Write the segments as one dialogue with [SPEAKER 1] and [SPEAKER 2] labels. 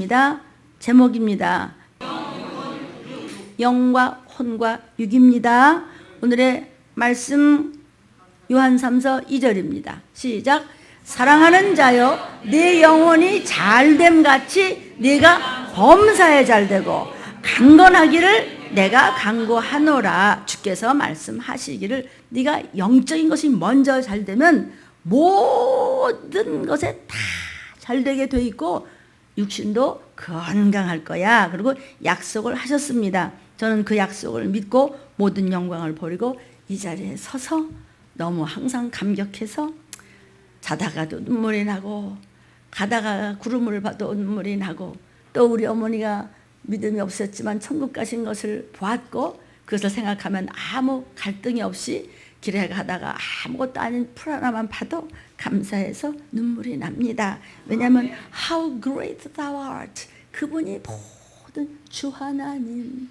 [SPEAKER 1] 읽겠습니다. 제목입니다. 영과 혼과 육입니다. 오늘의 말씀 요한 3서 2절입니다. 시작. 사랑하는 자여, 내 영혼이 잘됨 같이 네가 범사에 잘되고 강건하기를 내가 강구하노라. 주께서 말씀하시기를 네가 영적인 것이 먼저 잘되면 모든 것에 다 잘되게 돼 있고 육신도 건강할 거야. 그리고 약속을 하셨습니다. 저는 그 약속을 믿고 모든 영광을 버리고 이 자리에 서서 너무 항상 감격해서 자다가도 눈물이 나고 가다가 구름을 봐도 눈물이 나고 또 우리 어머니가 믿음이 없었지만 천국 가신 것을 보았고 그것을 생각하면 아무 갈등이 없이 길에 가다가 아무것도 아닌 풀 하나만 봐도 감사해서 눈물이 납니다. 왜냐하면 How great thou art. 그분이 모든 주 하나님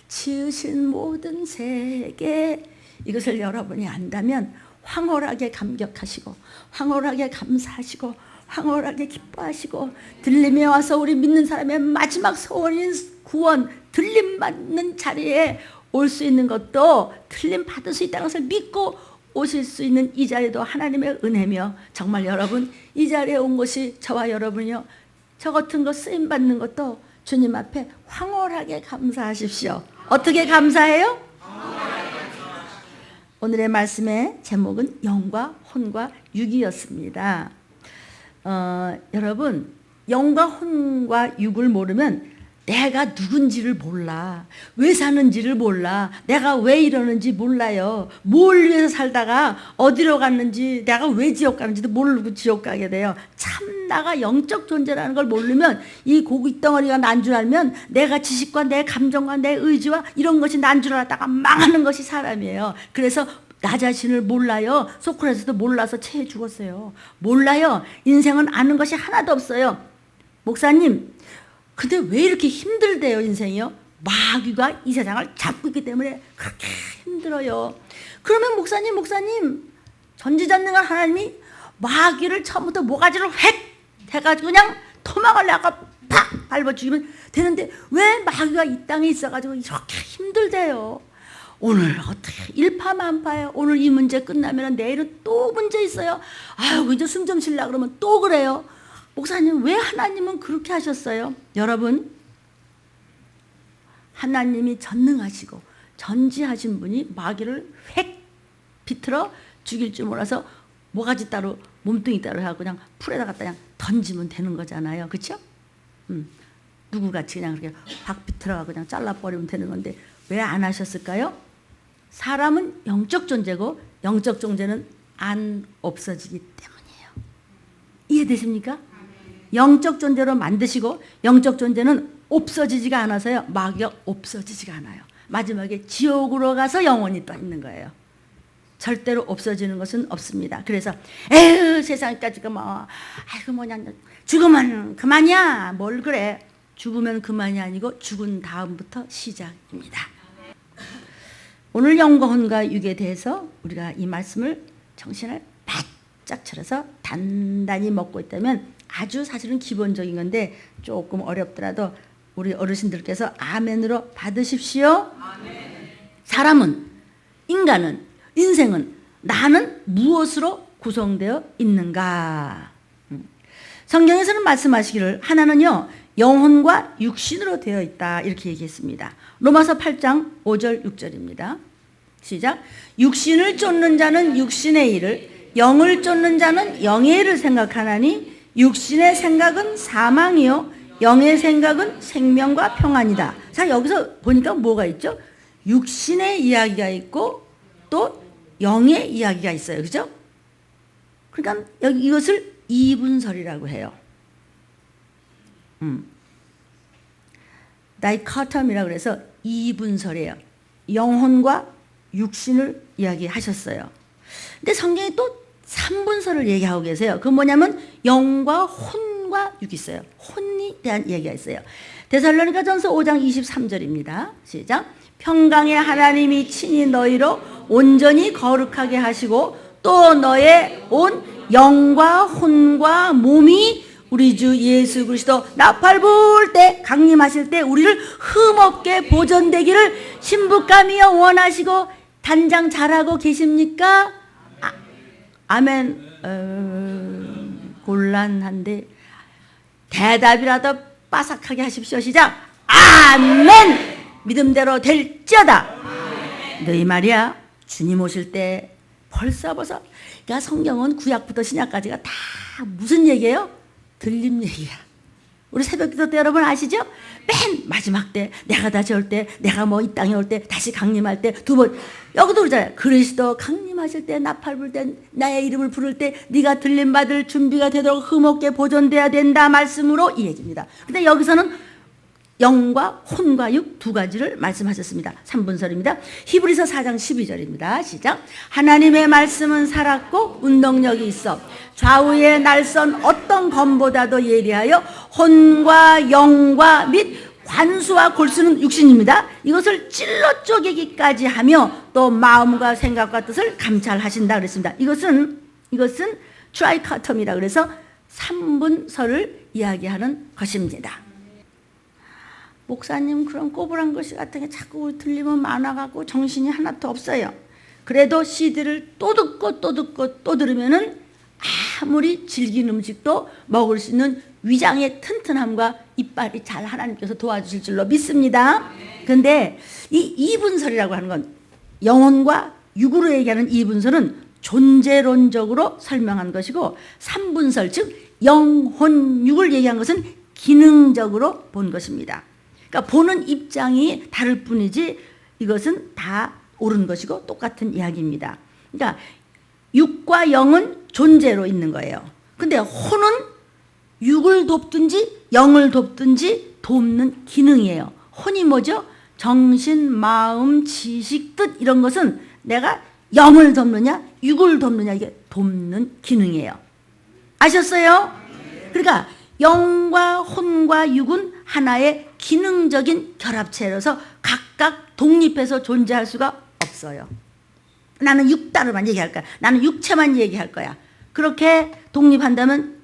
[SPEAKER 1] 지으신 모든 세계 이것을 여러분이 안다면 황홀하게 감격하시고 황홀하게 감사하시고 황홀하게 기뻐하시고 들림에 와서 우리 믿는 사람의 마지막 소원인 구원 들림 받는 자리에 올 수 있는 것도 틀림 받을 수 있다는 것을 믿고 오실 수 있는 이 자리도 하나님의 은혜며 정말 여러분 이 자리에 온 것이 저와 여러분이요 저 같은 거 쓰임 받는 것도 주님 앞에 황홀하게 감사하십시오. 어떻게 감사해요? 오늘의 말씀의 제목은 영과 혼과 육이었습니다. 여러분 영과 혼과 육을 모르면 내가 누군지를 몰라. 왜 사는지를 몰라. 내가 왜 이러는지 몰라요. 뭘 위해서 살다가 어디로 갔는지 내가 왜 지옥 가는지도 모르고 지옥 가게 돼요. 참 나가 영적 존재라는 걸 모르면 이 고기 덩어리가 난 줄 알면 내가 지식과 내 감정과 내 의지와 이런 것이 난 줄 알았다가 망하는 것이 사람이에요. 그래서 나 자신을 몰라요. 소크라테스도 몰라서 체해 죽었어요. 몰라요. 인생은 아는 것이 하나도 없어요. 목사님 근데 왜 이렇게 힘들대요 인생이요? 마귀가 이 세상을 잡고 있기 때문에 그렇게 힘들어요. 그러면 목사님 전지전능한 하나님이 마귀를 처음부터 모가지를 획 해가지고 그냥 토막을 내가 팍 밟아 죽이면 되는데 왜 마귀가 이 땅에 있어가지고 이렇게 힘들대요? 오늘 어떻게 일파만파예요. 오늘 이 문제 끝나면 내일은 또 문제 있어요. 아유 이제 숨 좀 쉬려고 그러면 또 그래요. 목사님 왜 하나님은 그렇게 하셨어요? 여러분 하나님이 전능하시고 전지하신 분이 마귀를 획 비틀어 죽일 줄 몰라서 모가지 따로 몸뚱이 따로 하고 그냥 풀에다 갖다 그냥 던지면 되는 거잖아요. 그렇죠? 누구같이 그냥 그렇게 박 비틀어가고 그냥 잘라버리면 되는 건데 왜 안 하셨을까요? 사람은 영적 존재고 영적 존재는 안 없어지기 때문이에요. 이해되십니까? 영적 존재로 만드시고 영적 존재는 없어지지가 않아서요. 마귀가 없어지지가 않아요. 마지막에 지옥으로 가서 영원히 떠 있는 거예요. 절대로 없어지는 것은 없습니다. 그래서 에휴 세상까지 아이고 뭐냐 죽으면 그만이야. 뭘 그래. 죽으면 그만이 아니고 죽은 다음부터 시작입니다. 오늘 영과 혼과 육에 대해서 우리가 이 말씀을 정신을 바짝 차려서 단단히 먹고 있다면 아주 사실은 기본적인 건데 조금 어렵더라도 우리 어르신들께서 아멘으로 받으십시오. 아멘. 사람은 인간은 인생은 나는 무엇으로 구성되어 있는가? 성경에서는 말씀하시기를 하나는요 영혼과 육신으로 되어 있다 이렇게 얘기했습니다. 로마서 8장 5절 6절입니다. 시작. 육신을 쫓는 자는 육신의 일을 영을 쫓는 자는 영의 일을 생각하나니 육신의 생각은 사망이요 영의 생각은 생명과 평안이다. 자 여기서 보니까 뭐가 있죠? 육신의 이야기가 있고 또 영의 이야기가 있어요. 그죠? 그러니까 여기 이것을 이분설이라고 해요. 다이코토미라고 그래서 이분설이에요. 영혼과 육신을 이야기하셨어요. 근데 성경이 또 3분설을 얘기하고 계세요. 그건 뭐냐면 영과 혼과 육이 있어요. 혼에 대한 얘기가 있어요. 데살로니가전서 5장 23절입니다. 시작. 평강의 하나님이 친히 너희로 온전히 거룩하게 하시고 또 너의 온 영과 혼과 몸이 우리 주 예수 그리스도 나팔 불 때 강림하실 때 우리를 흠없게 보존되기를 신부감이여 원하시고 단장 잘하고 계십니까? 아멘. 곤란한데 대답이라도 빠삭하게 하십시오. 시작. 아멘. 믿음대로 될지어다. 너희 말이야 주님 오실 때 벌써 그러니까 성경은 구약부터 신약까지가 다 무슨 얘기예요? 들림 얘기야. 우리 새벽기도 때 여러분 아시죠? 맨 마지막 때 내가 다시 올 때 내가 뭐 이 땅에 올 때 다시 강림할 때 두 번 여기도 그러잖아요. 그리스도 강림하실 때 나팔 불 때 나의 이름을 부를 때 네가 들림 받을 준비가 되도록 흠없게 보존돼야 된다 말씀으로 이 얘기입니다. 근데 여기서는 영과 혼과 육 두 가지를 말씀하셨습니다. 3분설입니다. 히브리서 4장 12절입니다. 시작. 하나님의 말씀은 살았고 운동력이 있어 좌우의 날선 어떤 검보다도 예리하여 혼과 영과 및 관수와 골수는 육신입니다. 이것을 찔러 쪼개기까지 하며 또 마음과 생각과 뜻을 감찰하신다 그랬습니다. 이것은 트라이카텀이라 그래서 3분설을 이야기하는 것입니다. 목사님 그런 꼬부랑 글씨 같은 게 자꾸 들리면 많아가고 정신이 하나도 없어요. 그래도 CD를 또 듣고 또 듣고 또 들으면은 아무리 질긴 음식도 먹을 수 있는 위장의 튼튼함과 이빨이 잘 하나님께서 도와주실 줄로 믿습니다. 그런데 이 이분설이라고 하는 건 영혼과 육으로 얘기하는 이분설은 존재론적으로 설명한 것이고 3분설 즉 영혼 육을 얘기한 것은 기능적으로 본 것입니다. 그러니까 보는 입장이 다를 뿐이지 이것은 다 옳은 것이고 똑같은 이야기입니다. 그러니까 육과 영은 존재로 있는 거예요. 근데 혼은 육을 돕든지 영을 돕든지 돕는 기능이에요. 혼이 뭐죠? 정신, 마음, 지식, 뜻 이런 것은 내가 영을 돕느냐 육을 돕느냐 이게 돕는 기능이에요. 아셨어요? 그러니까 영과 혼과 육은 하나의 기능적인 결합체로서 각각 독립해서 존재할 수가 없어요. 나는 육다르만 얘기할 거야. 나는 육체만 얘기할 거야. 그렇게 독립한다면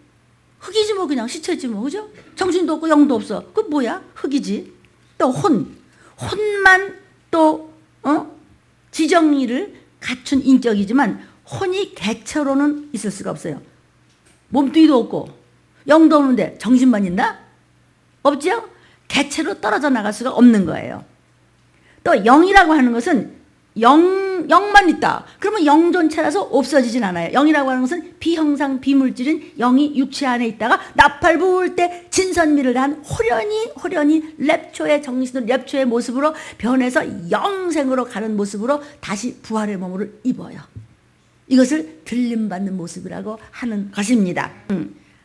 [SPEAKER 1] 흙이지 뭐 그냥 시체지 뭐 그죠? 정신도 없고 영도 없어. 그 뭐야? 흙이지. 또 혼만 또 지정의를 갖춘 인격이지만 혼이 개체로는 있을 수가 없어요. 몸뚱이도 없고 영도 없는데 정신만 있나? 없죠? 개체로 떨어져 나갈 수가 없는 거예요. 또 영이라고 하는 것은 영만 있다. 그러면 영존체라서 없어지진 않아요. 영이라고 하는 것은 비형상 비물질인 영이 육체 안에 있다가 나팔 부을 때 진선미를 한 호련히 랩초의 정신으로 랩초의 모습으로 변해서 영생으로 가는 모습으로 다시 부활의 몸을 입어요. 이것을 들림받는 모습이라고 하는 것입니다.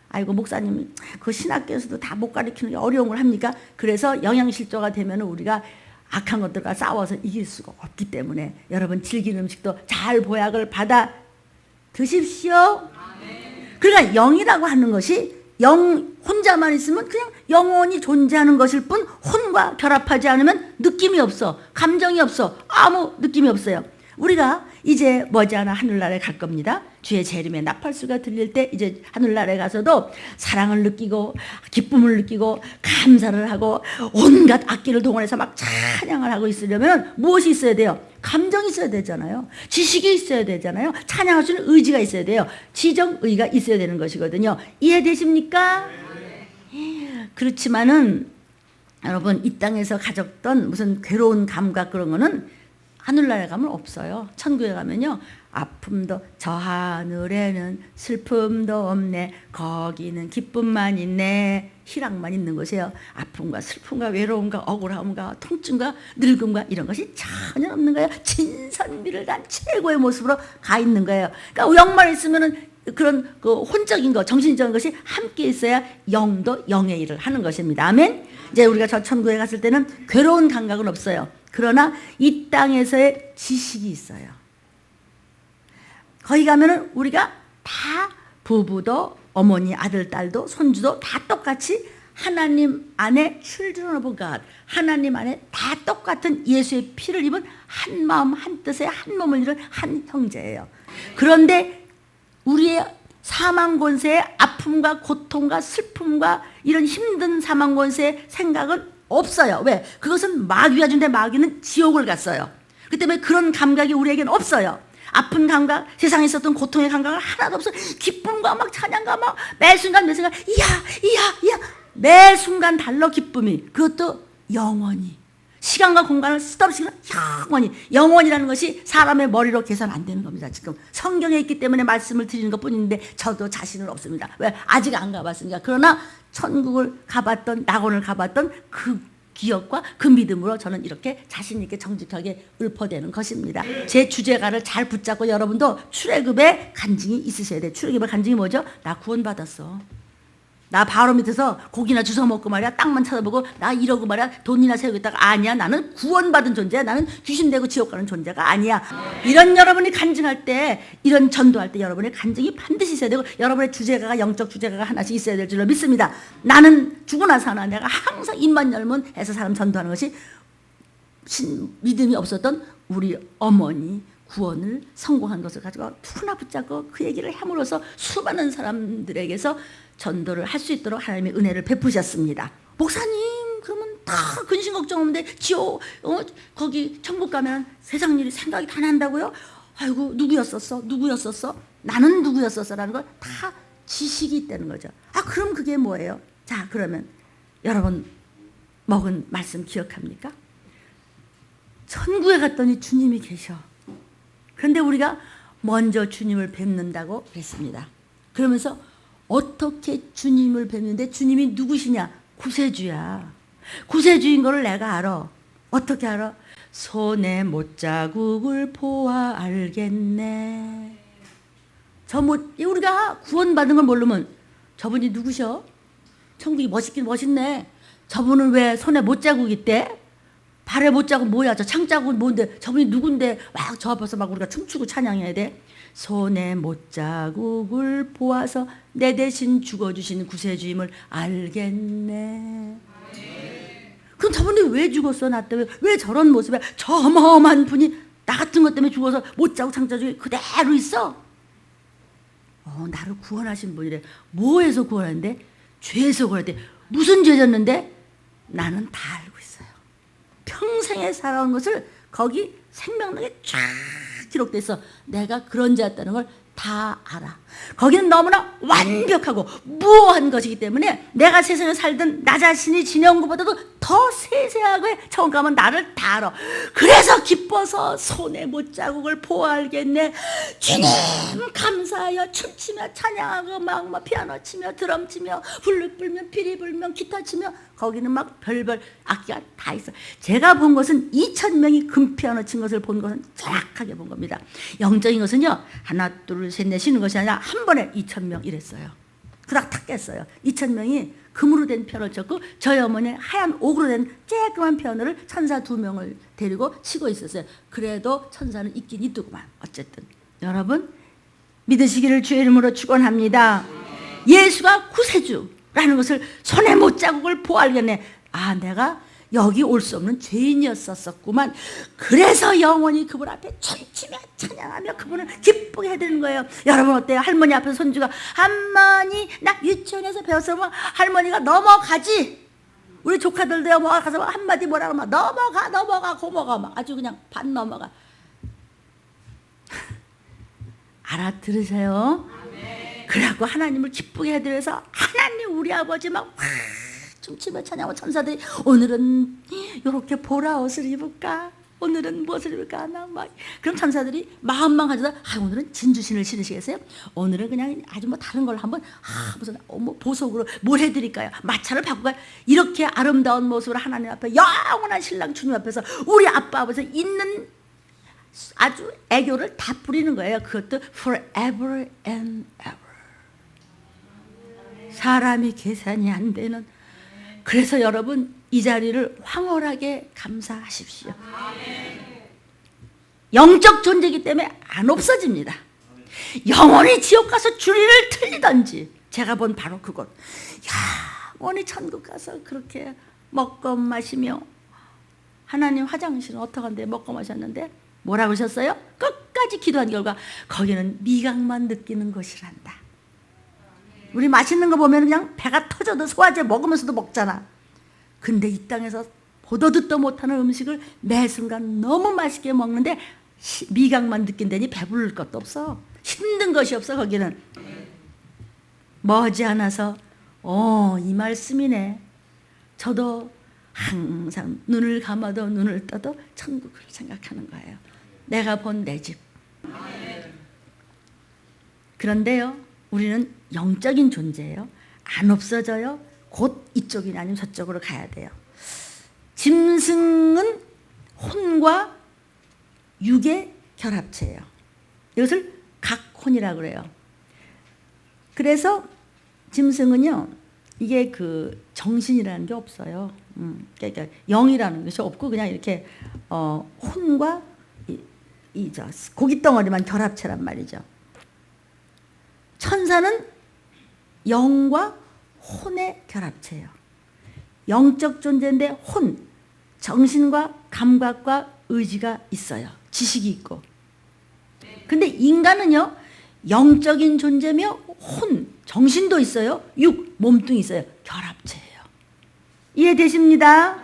[SPEAKER 1] 아이고 목사님 그 신학교에서도 다 못 가르치는 게 어려운 걸 합니까? 그래서 영양실조가 되면 우리가 악한 것들과 싸워서 이길 수가 없기 때문에 여러분 질긴 음식도 잘 보약을 받아 드십시오. 그러니까 영이라고 하는 것이 영 혼자만 있으면 그냥 영원히 존재하는 것일 뿐 혼과 결합하지 않으면 느낌이 없어. 감정이 없어. 아무 느낌이 없어요. 우리가 이제 머지않아 하늘나라에 갈 겁니다. 주의 재림의 나팔수가 들릴 때 이제 하늘나라에 가서도 사랑을 느끼고 기쁨을 느끼고 감사를 하고 온갖 악기를 동원해서 막 찬양을 하고 있으려면 무엇이 있어야 돼요? 감정이 있어야 되잖아요. 지식이 있어야 되잖아요. 찬양할 수 있는 의지가 있어야 돼요. 지정의가 있어야 되는 것이거든요. 이해되십니까? 그렇지만은 여러분 이 땅에서 가졌던 무슨 괴로운 감각 그런 거는 하늘나라에 가면 없어요. 천국에 가면요. 아픔도 저 하늘에는 슬픔도 없네. 거기는 기쁨만 있네. 희락만 있는 곳이에요. 아픔과 슬픔과 외로움과 억울함과 통증과 늙음과 이런 것이 전혀 없는 거예요. 진선미를 단 최고의 모습으로 가 있는 거예요. 그러니까 영만 있으면은 그런 그 혼적인 것, 정신적인 것이 함께 있어야 영도 영의 일을 하는 것입니다. 아멘. 이제 우리가 저 천국에 갔을 때는 괴로운 감각은 없어요. 그러나 이 땅에서의 지식이 있어요. 거기 가면은 우리가 다 부부도 어머니, 아들, 딸도 손주도 다 똑같이 하나님 안에 children of God, 하나님 안에 다 똑같은 예수의 피를 입은 한 마음 한 뜻에 한 몸을 이룬 한 형제예요. 그런데 우리의 사망 권세의 아픔과 고통과 슬픔과 이런 힘든 사망 권세의 생각은 없어요. 왜? 그것은 마귀가 준데 마귀는 지옥을 갔어요. 그 때문에 그런 감각이 우리에게는 없어요. 아픈 감각, 세상에 있었던 고통의 감각은 하나도 없어요. 기쁨과 막 찬양과 막 매 순간 이야 매 순간 달러 기쁨이, 그것도 영원히, 시간과 공간을 쓰다없이 영원이라는 것이 사람의 머리로 계산 안 되는 겁니다. 지금 성경에 있기 때문에 말씀을 드리는 것뿐인데 저도 자신은 없습니다. 왜? 아직 안 가봤으니까. 그러나 천국을 가봤던, 낙원을 가봤던 그 기억과 그 믿음으로 저는 이렇게 자신 있게 정직하게 읊어대는 것입니다. 제 주제가를 잘 붙잡고 여러분도 출애굽의 간증이 있으셔야 돼요. 출애굽의 간증이 뭐죠? 나 구원받았어. 나 바로 밑에서 고기나 주워 먹고 말이야, 땅만 쳐다보고 나 이러고 말이야, 돈이나 세우겠다가 아니야. 나는 구원받은 존재야. 나는 귀신되고 지옥 가는 존재가 아니야. 이런 여러분이 간증할 때, 이런 전도할 때 여러분의 간증이 반드시 있어야 되고, 여러분의 주제가가, 영적 주제가가 하나씩 있어야 될 줄로 믿습니다. 나는 죽고 나서 하나, 내가 항상 입만 열면 해서 사람 전도하는 것이 믿음이 없었던 우리 어머니 구원을 성공한 것을 가지고 누구나 붙잡고 그 얘기를 함으로써 수많은 사람들에게서 전도를 할 수 있도록 하나님의 은혜를 베푸셨습니다. 목사님, 그러면 다 근심 걱정 없는데 지옥, 거기 천국 가면 세상 일이 생각이 다 난다고요? 아이고, 누구였었어? 나는 누구였었어? 라는 걸 다 지식이 있다는 거죠. 그럼 그게 뭐예요? 자, 그러면 여러분 먹은 말씀 기억합니까? 천국에 갔더니 주님이 계셔. 그런데 우리가 먼저 주님을 뵙는다고 그랬습니다. 그러면서 어떻게 주님을 뵙는데, 주님이 누구시냐? 구세주야. 구세주인 거를 내가 알아. 어떻게 알아? 손에 못자국을 보아 알겠네. 우리가 구원받은 걸 모르면 저분이 누구셔? 천국이 멋있긴 멋있네. 저분은 왜 손에 못자국 있대? 발에 못자국 뭐야? 저 창자국은 뭔데? 저분이 누군데? 막 저 앞에서 막 우리가 춤추고 찬양해야 돼? 손에 못자국을 보아서 내 대신 죽어주신 구세주임을 알겠네. 그럼 저분이 왜 죽었어? 나 때문에 왜 저런 모습에 저 어마어마한 분이 나 같은 것 때문에 죽어서 못자국 창자국이 그대로 있어? 나를 구원하신 분이래. 뭐에서 구원하는데? 죄에서 구원했대. 무슨 죄 졌는데? 나는 다 알고 있어요. 평생에 살아온 것을 거기 생명록에 쫙 기록돼 있어. 내가 그런 자였다는 걸 다 알아. 거기는 너무나 완벽하고 무어한 것이기 때문에 내가 세상에 살던 나 자신이 지내온 것보다도 더 세세하게 처음 가면 나를 다 알아. 그래서 기뻐서 손에 못자국을 보아 알겠네. 주님 감사하여 춤추며 찬양하고 막 피아노 치며 드럼 치며 블루 불며 피리 불며 기타 치며 거기는 막 별별 악기가 다 있어. 제가 본 것은 2,000명이 금피아노 친 것을 본 것은 정확하게 본 겁니다. 영적인 것은요, 하나 둘 셋 넷 쉬는 것이 아니라 한 번에 2,000명 이랬어요. 그러다 탁 깼어요. 2,000명이 금으로 된 피아노를 쳤고 저희 어머니 하얀 옥으로 된 쬐끄만 피아노를 천사 2명을 데리고 치고 있었어요. 그래도 천사는 있긴 있더구만. 어쨌든 여러분 믿으시기를 주의 이름으로 축원합니다. 예수가 구세주라는 것을 손에 못자국을 보알겠네. 내가 여기 올 수 없는 죄인이었었구만. 그래서 영원히 그분 앞에 춤추며 찬양하며 그분을 기쁘게 해드리는 거예요. 여러분 어때요? 할머니 앞에서 손주가 할머니 나 유치원에서 배웠으면 할머니가 넘어가지. 우리 조카들도요, 가서 한마디 뭐라 그러면 넘어가 고모가 막 아주 그냥 반 넘어가. 알아들으세요? 그래갖고 하나님을 기쁘게 해드려서 하나님 우리 아버지 막 춤추며 찬양하고 천사들이 오늘은 이렇게 보라 옷을 입을까? 오늘은 무엇을 입을까? 그럼 천사들이 마음만 가져다 오늘은 진주신을 신으시겠어요? 오늘은 그냥 아주 다른 걸 한번 무슨 보석으로 뭘 해드릴까요? 마차를 바꾸까? 이렇게 아름다운 모습으로 하나님 앞에 영원한 신랑 주님 앞에서 우리 아빠 앞에서 있는 아주 애교를 다 부리는 거예요. 그것도 forever and ever. 사람이 계산이 안 되는. 그래서 여러분 이 자리를 황홀하게 감사하십시오. 영적 존재이기 때문에 안 없어집니다. 영원히 지옥 가서 주리를 틀리던지 제가 본 바로 그것. 영원히 천국 가서 그렇게 먹고 마시며 하나님 화장실은 어떡한데 먹고 마셨는데 뭐라고 하셨어요? 끝까지 기도한 결과 거기는 미각만 느끼는 것이란다. 우리 맛있는 거 보면 그냥 배가 터져도 소화제 먹으면서도 먹잖아. 근데 이 땅에서 보도 듣도 못하는 음식을 매 순간 너무 맛있게 먹는데 미각만 느낀다니 배부를 것도 없어. 힘든 것이 없어. 거기는 머지않아서 이 말씀이네. 저도 항상 눈을 감아도 눈을 떠도 천국을 생각하는 거예요. 내가 본 내 집. 그런데요, 우리는 영적인 존재예요. 안 없어져요. 곧 이쪽이나 아니면 저쪽으로 가야 돼요. 짐승은 혼과 육의 결합체예요. 이것을 각혼이라고 그래요. 그래서 짐승은요, 이게 그 정신이라는 게 없어요. 그러니까 영이라는 것이 없고 그냥 이렇게 혼과 고기 덩어리만 결합체란 말이죠. 천사는 영과 혼의 결합체예요. 영적 존재인데 혼, 정신과 감각과 의지가 있어요. 지식이 있고. 근데 인간은요, 영적인 존재며 혼, 정신도 있어요. 육, 몸뚱이 있어요. 결합체예요. 이해되십니다?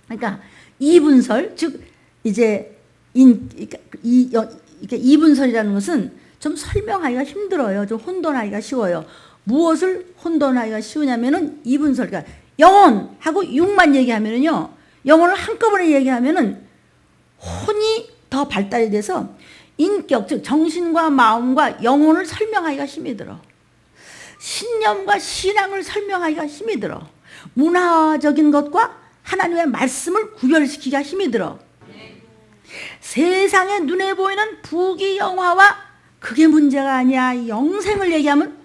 [SPEAKER 1] 그러니까 이분설, 즉 이제 이분설이라는 것은 좀 설명하기가 힘들어요. 좀 혼돈하기가 쉬워요. 무엇을 혼돈하기가 쉬우냐면은 이분설, 그러니까 영혼하고 육만 얘기하면은요, 영혼을 한꺼번에 얘기하면은 혼이 더 발달이 돼서 인격, 즉 정신과 마음과 영혼을 설명하기가 힘이 들어. 신념과 신앙을 설명하기가 힘이 들어. 문화적인 것과 하나님의 말씀을 구별시키기가 힘이 들어. 세상에 눈에 보이는 부귀영화와 그게 문제가 아니야. 영생을 얘기하면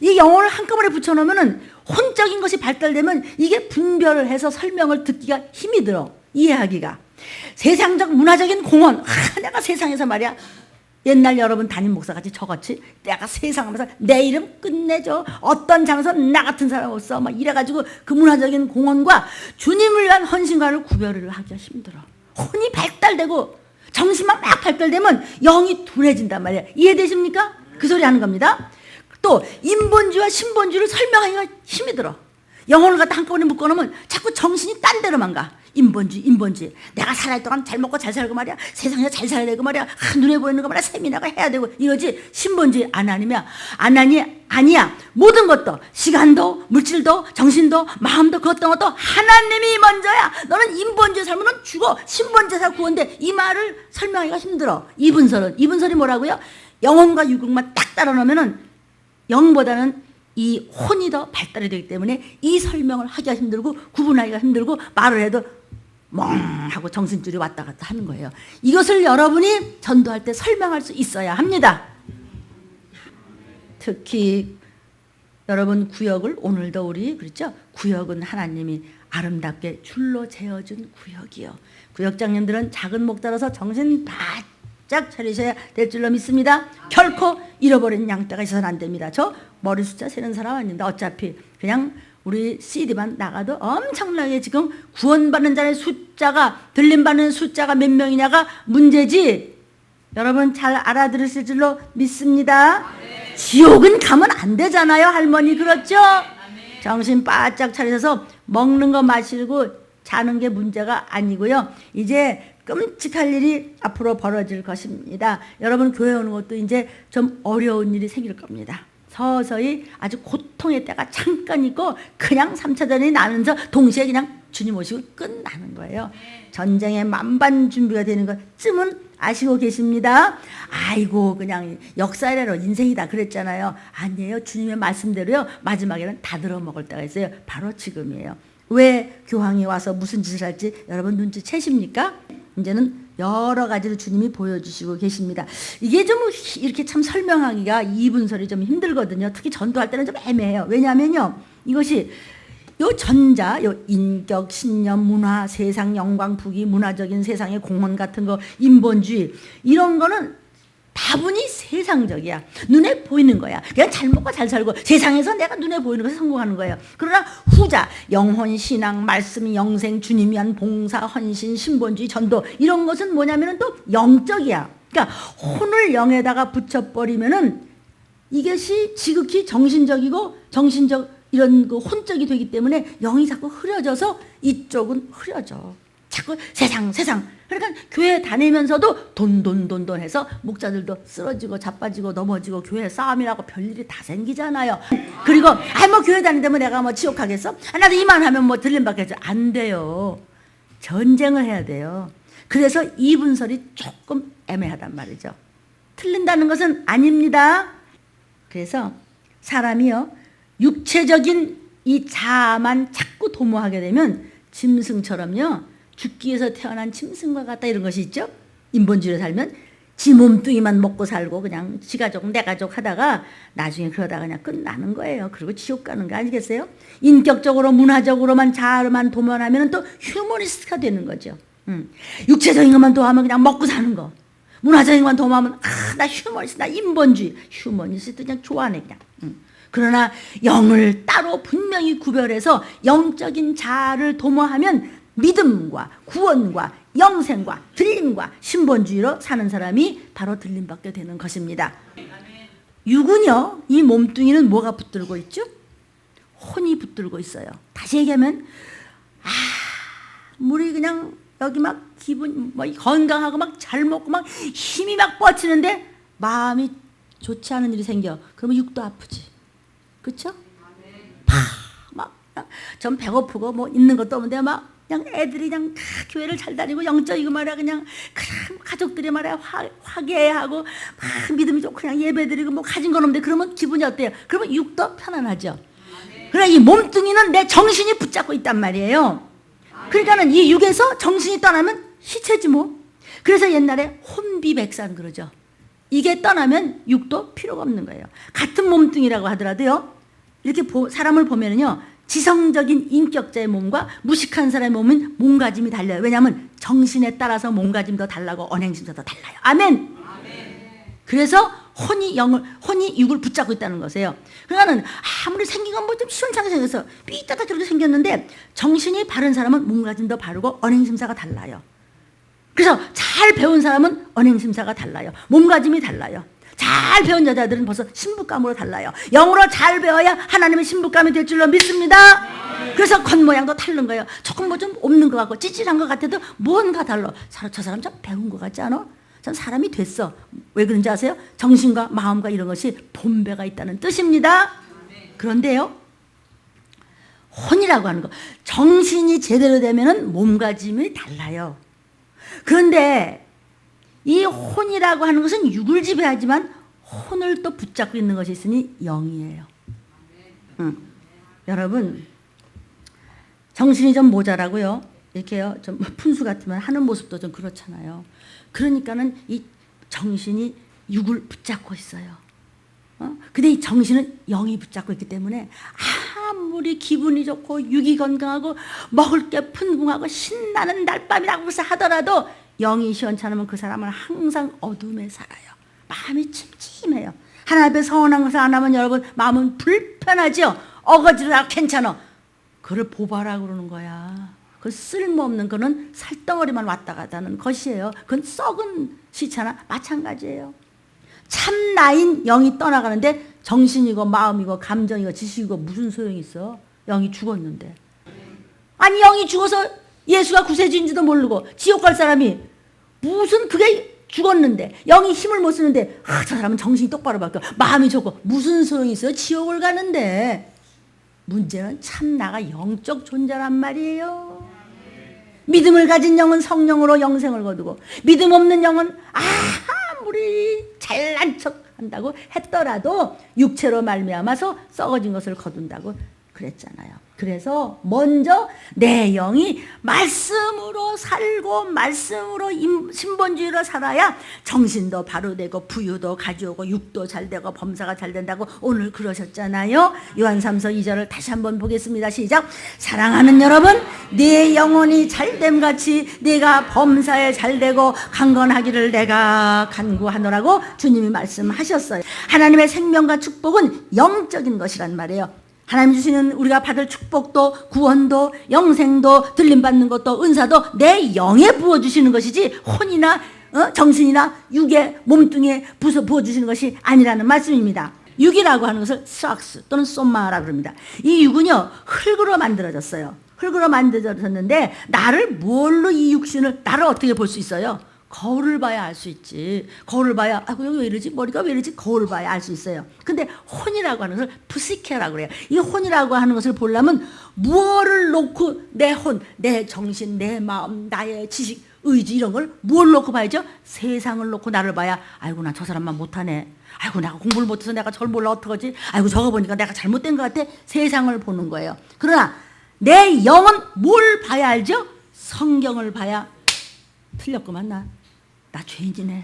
[SPEAKER 1] 이 영혼을 한꺼번에 붙여놓으면 혼적인 것이 발달되면 이게 분별을 해서 설명을 듣기가 힘이 들어. 이해하기가. 세상적 문화적인 공헌. 내가 세상에서 말이야, 옛날 여러분 담임 목사같이 저같이 내가 세상하면서 내 이름 끝내줘. 어떤 장소 나 같은 사람 없어. 막 이래가지고 그 문화적인 공헌과 주님을 위한 헌신과를 구별을 하기가 힘들어. 혼이 발달되고 정신만 막 발달되면 영이 둔해진단 말이야. 이해되십니까? 그 소리 하는 겁니다. 또 인본주의와 신본주의를 설명하기가 힘이 들어. 영혼을 갖다 한꺼번에 묶어놓으면 자꾸 정신이 딴 데로만 가. 인본주의. 내가 살아갈 동안 잘 먹고 잘 살고 말이야. 세상에서 잘 살아야 되고 말이야. 눈에 보이는 거 말이야. 세미나가 해야 되고 이러지. 신본주의 아니야. 모든 것도 시간도 물질도 정신도 마음도 그 어떤 것도 하나님이 먼저야. 너는 인본주의 살면 죽어. 신본주의 살고 구원돼. 이 말을 설명하기가 힘들어. 이분설이 뭐라고요? 영혼과 육육만 딱 따라 놓으면은 영보다는 이 혼이 더 발달이 되기 때문에 이 설명을 하기가 힘들고 구분하기가 힘들고 말을 해도 멍하고 정신줄이 왔다 갔다 하는 거예요. 이것을 여러분이 전도할 때 설명할 수 있어야 합니다. 특히 여러분 구역을 오늘도 우리 그렇죠? 구역은 하나님이 아름답게 줄로 재어준 구역이요. 구역장님들은 작은 목자라서 정신 바짝 차리셔야 될 줄로 믿습니다. 결코 잃어버린 양떼가 있어서는 안 됩니다. 저 머리 숫자 세는 사람 아닌데 어차피 그냥 우리 CD만 나가도 엄청나게 지금 구원받는 자의 숫자가 들림받는 숫자가 몇 명이냐가 문제지. 여러분 잘 알아들으실 줄로 믿습니다. 네. 지옥은 가면 안 되잖아요. 할머니 그렇죠? 네. 정신 바짝 차리셔서 먹는 거 마시고 자는 게 문제가 아니고요. 이제 끔찍할 일이 앞으로 벌어질 것입니다. 여러분 교회 오는 것도 이제 좀 어려운 일이 생길 겁니다. 서서히 아주 고통의 때가 잠깐 있고 그냥 3차전이 나면서 동시에 그냥 주님 오시고 끝나는 거예요. 전쟁의 만반 준비가 되는 것쯤은 아시고 계십니다. 아이고 그냥 역사래로 인생이다 그랬잖아요. 아니에요. 주님의 말씀대로요. 마지막에는 다 들어먹을 때가 있어요. 바로 지금이에요. 왜 교황이 와서 무슨 짓을 할지 여러분 눈치채십니까? 이제는 여러 가지로 주님이 보여주시고 계십니다. 이게 좀 이렇게 참 설명하기가 이분설이 좀 힘들거든요. 특히 전도할 때는 좀 애매해요. 왜냐하면요, 이것이 요 전자, 요 인격, 신념, 문화, 세상, 영광, 부귀, 문화적인 세상의 공헌 같은 거, 인본주의 이런 거는 다분히 세상적이야. 눈에 보이는 거야. 그냥 잘 먹고 잘 살고 세상에서 내가 눈에 보이는 것에 성공하는 거예요. 그러나 후자, 영혼, 신앙, 말씀, 영생, 주님 위한 봉사, 헌신, 신본주의, 전도 이런 것은 뭐냐면 또 영적이야. 그러니까 혼을 영에다가 붙여버리면은 이것이 지극히 정신적이고 정신적 이런 그 혼적이 되기 때문에 영이 자꾸 흐려져서 이쪽은 흐려져. 자꾸 세상. 그러니까 교회 다니면서도 돈 해서 목자들도 쓰러지고 자빠지고 넘어지고 교회 싸움이라고 별일이 다 생기잖아요. 그리고 뭐 교회 다니다면 내가 뭐 지옥 가겠어? 나도 이만하면 뭐 들림받겠죠. 안 돼요. 전쟁을 해야 돼요. 그래서 이분설이 조금 애매하단 말이죠. 틀린다는 것은 아닙니다. 그래서 사람이요, 육체적인 이 자아만 자꾸 도모하게 되면 짐승처럼요, 죽기 위해서 태어난 짐승과 같다, 이런 것이 있죠. 인본주의로 살면 지 몸뚱이만 먹고 살고 그냥 지 가족 내 가족 하다가 나중에 그러다가 그냥 끝나는 거예요. 그리고 지옥 가는 거 아니겠어요? 인격적으로 문화적으로만 자아로만 도모하면 또 휴머니스트가 되는 거죠. 육체적인 것만 도모하면 그냥 먹고 사는 거, 문화적인 것만 도모하면 나 휴머니스트, 나 인본주의. 휴머니스트 그냥 좋아하네 그냥. 그러나 영을 따로 분명히 구별해서 영적인 자아를 도모하면 믿음과 구원과 영생과 들림과 신본주의로 사는 사람이 바로 들림받게 되는 것입니다. 육은요, 이 몸뚱이는 뭐가 붙들고 있죠? 혼이 붙들고 있어요. 다시 얘기하면 우리 그냥 여기 막 기분 뭐 건강하고 막 잘 먹고 막 힘이 막 뻗치는데 마음이 좋지 않은 일이 생겨. 그러면 육도 아프지. 그렇죠? 막 전 배고프고 뭐 있는 것도 없는데 막 그냥 애들이 그냥 교회를 잘 다니고 영적이고 말이야 그냥 가족들이 말이야 화기애애하고 막 믿음이 좋고 그냥 예배드리고 뭐 가진 건 없는데 그러면 기분이 어때요? 그러면 육도 편안하죠. 그러나 이 몸뚱이는 내 정신이 붙잡고 있단 말이에요. 그러니까는 이 육에서 정신이 떠나면 시체지 뭐. 그래서 옛날에 혼비백산 그러죠. 이게 떠나면 육도 필요가 없는 거예요. 같은 몸뚱이라고 하더라도요, 이렇게 사람을 보면은요, 지성적인 인격자의 몸과 무식한 사람의 몸은 몸가짐이 달라요. 왜냐하면 정신에 따라서 몸가짐도 달라고 언행심사도 달라요. 아멘. 그래서 혼이 육을 붙잡고 있다는 것이에요. 그러니까는 아무리 생긴 건 뭐 좀 시원찮게 생겨서 삐딱하게 저렇게 생겼는데 정신이 바른 사람은 몸가짐도 바르고 언행심사가 달라요. 그래서 잘 배운 사람은 언행심사가 달라요. 몸가짐이 달라요. 잘 배운 여자들은 벌써 신부감으로 달라요. 영으로 잘 배워야 하나님의 신부감이 될 줄로 믿습니다. 그래서 겉모양도 다른 거예요. 조금 뭐 좀 없는 것 같고 찌질한 것 같아도 뭔가 달라. 저 사람 참 배운 것 같지 않아? 전 사람이 됐어. 왜 그런지 아세요? 정신과 마음과 이런 것이 본배가 있다는 뜻입니다. 그런데요, 혼이라고 하는 거, 정신이 제대로 되면은 몸가짐이 달라요. 그런데 이 혼이라고 하는 것은 육을 지배하지만 혼을 또 붙잡고 있는 것이 있으니 영이에요. 여러분, 정신이 좀 모자라고요, 이렇게요, 좀 푼수 같으면 하는 모습도 좀 그렇잖아요. 그러니까는 이 정신이 육을 붙잡고 있어요. 근데 이 정신은 영이 붙잡고 있기 때문에 아무리 기분이 좋고 육이 건강하고 먹을 게 풍부하고 신나는 날밤이라고 하더라도 영이 시원찮으면 그 사람은 항상 어둠에 살아요. 마음이 침침해요. 하나님 앞에 서운한 것을 안 하면 여러분 마음은 불편하죠. 어거지로 괜찮아. 그걸 보바라 그러는 거야. 그 쓸모없는 거는 살덩어리만 왔다 갔다 하는 것이에요. 그건 썩은 시체나 마찬가지예요. 참 나인 영이 떠나가는데 정신이고 마음이고 감정이고 지식이고 무슨 소용이 있어? 영이 죽었는데. 아니 영이 죽어서 예수가 구세주인지도 모르고 지옥 갈 사람이 무슨 그게 죽었는데 영이 힘을 못 쓰는데 저 사람은 정신이 똑바로 바뀌어 마음이 좋고 무슨 소용이 있어요? 지옥을 가는데. 문제는 참 나가 영적 존재란 말이에요. 믿음을 가진 영은 성령으로 영생을 거두고 믿음 없는 영은 아무리 잘난 척 한다고 했더라도 육체로 말미암아서 썩어진 것을 거둔다고 그랬잖아요. 그래서 먼저 내 영이 말씀으로 살고 말씀으로 신본주의로 살아야 정신도 바로 되고 부유도 가져오고 육도 잘 되고 범사가 잘 된다고 오늘 그러셨잖아요. 요한 3서 2절을 다시 한번 보겠습니다. 시작. 사랑하는 여러분, 내 영혼이 잘됨 같이 내가 범사에 잘 되고 강건하기를 내가 간구하노라고 주님이 말씀하셨어요. 하나님의 생명과 축복은 영적인 것이란 말이에요. 하나님 주시는 우리가 받을 축복도 구원도 영생도 들림받는 것도 은사도 내 영에 부어주시는 것이지 혼이나 정신이나 육의 몸뚱이에 부어주시는 것이 아니라는 말씀입니다. 육이라고 하는 것을 스락스 또는 솜마라고 합니다. 이 육은요, 흙으로 만들어졌어요. 흙으로 만들어졌는데 나를 뭘로 이 육신을, 나를 어떻게 볼 수 있어요? 거울을 봐야 알 수 있지. 거울을 봐야, 아이고 여기 왜 이러지? 머리가 왜 이러지? 거울을 봐야 알 수 있어요. 근데 혼이라고 하는 것을 푸시케라고 그래요. 이 혼이라고 하는 것을 보려면 무엇을 놓고 내 혼, 내 정신, 내 마음, 나의 지식, 의지 이런 걸 뭘 놓고 봐야죠? 세상을 놓고 나를 봐야, 아이고 나 저 사람만 못하네. 아이고 내가 공부를 못해서 내가 저걸 몰라 어떡하지? 아이고 저거 보니까 내가 잘못된 것 같아. 세상을 보는 거예요. 그러나 내 영은 뭘 봐야 알죠? 성경을 봐야, 틀렸구만 나 죄인이네.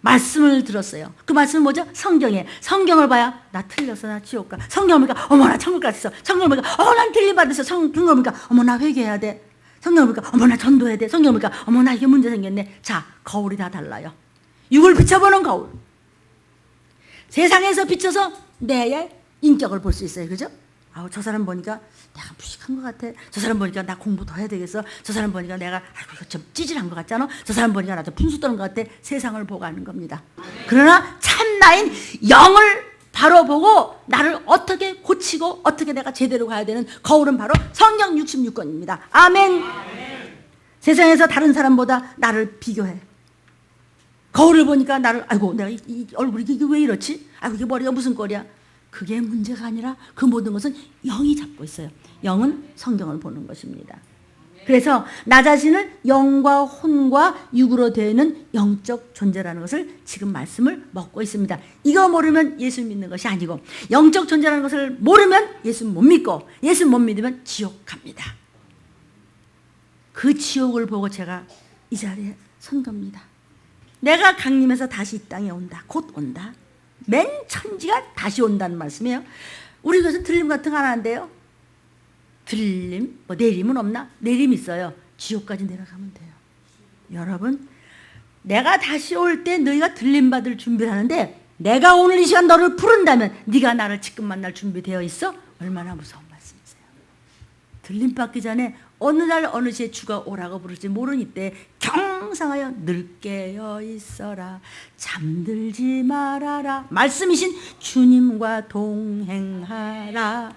[SPEAKER 1] 말씀을 들었어요. 그 말씀은 뭐죠? 성경에. 성경을 봐야 나 틀렸어, 나 지옥 가. 성경을 보니까 어머 나 천국 갔어. 성경을 보니까 어머 난 틀림 받았어. 성경을 보니까 어머 나 회개해야 돼. 성경을 보니까 어머 나 전도해야 돼. 성경을 보니까 어머 나 이게 문제 생겼네. 자, 거울이 다 달라요. 육을 비춰보는 거울. 세상에서 비춰서 내 인격을 볼 수 있어요. 그죠? 아우 저 사람 보니까 내가 무식한 것 같아. 저 사람 보니까 나 공부 더 해야 되겠어. 저 사람 보니까 내가 아이고 이거 좀 찌질한 것 같잖아. 저 사람 보니까 나 좀 분수 떠는 것 같아. 세상을 보고 하는 겁니다. 그러나 참나인 영을 바로 보고 나를 어떻게 고치고 어떻게 내가 제대로 가야 되는 거울은 바로 성경 66권입니다. 아멘. 세상에서 다른 사람보다 나를 비교해. 거울을 보니까 나를, 아이고 내가 이 얼굴이 이게 왜 이렇지? 아이고 이게 머리가 무슨 꼴이야? 그게 문제가 아니라 그 모든 것은 영이 잡고 있어요. 영은 성경을 보는 것입니다. 그래서 나 자신을 영과 혼과 육으로 되어 있는 영적 존재라는 것을 지금 말씀을 먹고 있습니다. 이거 모르면 예수 믿는 것이 아니고, 영적 존재라는 것을 모르면 예수 못 믿고, 예수 못 믿으면 지옥 갑니다. 그 지옥을 보고 제가 이 자리에 선 겁니다. 내가 강림해서 다시 이 땅에 온다. 곧 온다. 맨 천지가 다시 온다는 말씀이에요. 우리 교회에서 들림 같은 거 안 한대요. 들림, 뭐 내림은 없나? 내림 있어요. 지옥까지 내려가면 돼요. 여러분, 내가 다시 올 때 너희가 들림 받을 준비를 하는데, 내가 오늘 이 시간 너를 부른다면 네가 나를 지금 만날 준비되어 있어? 얼마나 무서운 말씀이세요. 들림 받기 전에 어느 날 어느 시에 주가 오라고 부를지 모르니 때 경상하여 늘 깨어 있어라, 잠들지 말아라, 말씀이신 주님과 동행하라.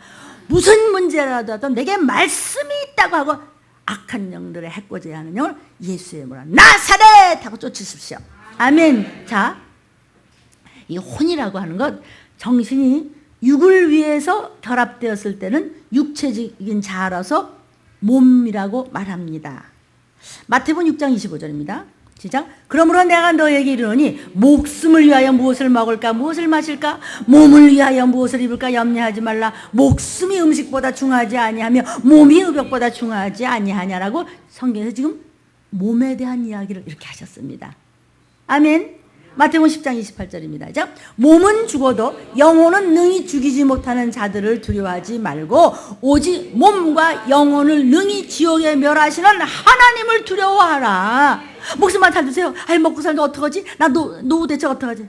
[SPEAKER 1] 무슨 문제라도 하든 내게 말씀이 있다고 하고 악한 영들의 해코지 하는 영을 예수의 이름으로 나사렛 하고 쫓으십시오. 아멘. 자, 이 혼이라고 하는 것, 정신이 육을 위해서 결합되었을 때는 육체적인 자라서 몸이라고 말합니다. 마태복음 6장 25절입니다. 시작. 그러므로 내가 너에게 이르노니 목숨을 위하여 무엇을 먹을까 무엇을 마실까, 몸을 위하여 무엇을 입을까 염려하지 말라. 목숨이 음식보다 중하지 아니하며 몸이 의복보다 중하지 아니하냐라고 성경에서 지금 몸에 대한 이야기를 이렇게 하셨습니다. 아멘. 마태복음 10장 28절입니다. 자, 몸은 죽어도 영혼은 능히 죽이지 못하는 자들을 두려워하지 말고 오직 몸과 영혼을 능히 지옥에 멸하시는 하나님을 두려워하라. 목숨만 살주세요. 아이 먹고 살면 어떡하지? 나 노후 대책 어떡하지?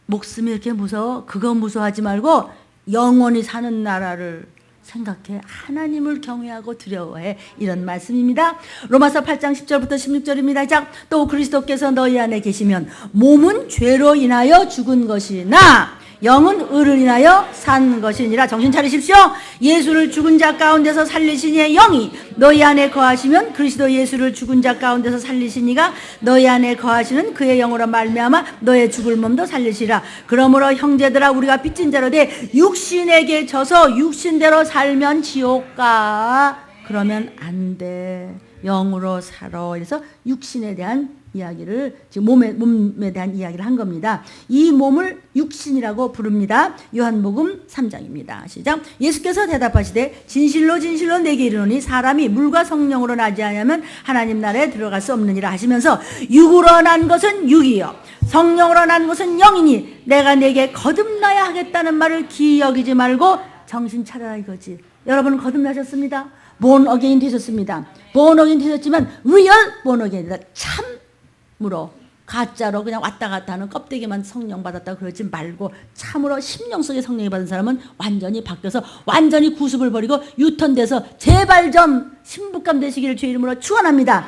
[SPEAKER 1] 목숨이 이렇게 무서워? 그거 무서워하지 말고 영원히 사는 나라를 생각해 하나님을 경외하고 두려워해, 이런 말씀입니다. 로마서 8장 10절부터 16절입니다. 자, 또 그리스도께서 너희 안에 계시면 몸은 죄로 인하여 죽은 것이나 영은 의를 인하여 산 것이니라. 정신 차리십시오. 예수를 죽은 자 가운데서 살리신 이의 영이 너희 안에 거하시면 그리스도 예수를 죽은 자 가운데서 살리신 이가 너희 안에 거하시는 그의 영으로 말미암아 너의 죽을 몸도 살리시라. 그러므로 형제들아, 우리가 빚진 자로 돼 육신에게 져서 육신대로 살면 지옥 가. 그러면 안 돼. 영으로 살아. 그래서 육신에 대한 이야기를, 지금 몸에 대한 이야기를 한 겁니다. 이 몸을 육신이라고 부릅니다. 요한복음 3장입니다. 시작. 예수께서 대답하시되 진실로 진실로 내게 이르노니 사람이 물과 성령으로 나지 않으면 하나님 나라에 들어갈 수 없느니라 하시면서, 육으로 난 것은 육이요 성령으로 난 것은 영이니 내가 내게 거듭나야 하겠다는 말을 기여기지 말고 정신 차려라 이거지. 여러분은 거듭나셨습니다. born again 되셨습니다. born again 되셨지만 real born again이다. 참으로, 가짜로 그냥 왔다 갔다 하는 껍데기만 성령 받았다 그러지 말고 참으로 심령 속에 성령이 받은 사람은 완전히 바뀌어서 완전히 구습을 버리고 유턴돼서 제발 좀 신부감 되시기를 주의 이름으로 축원합니다.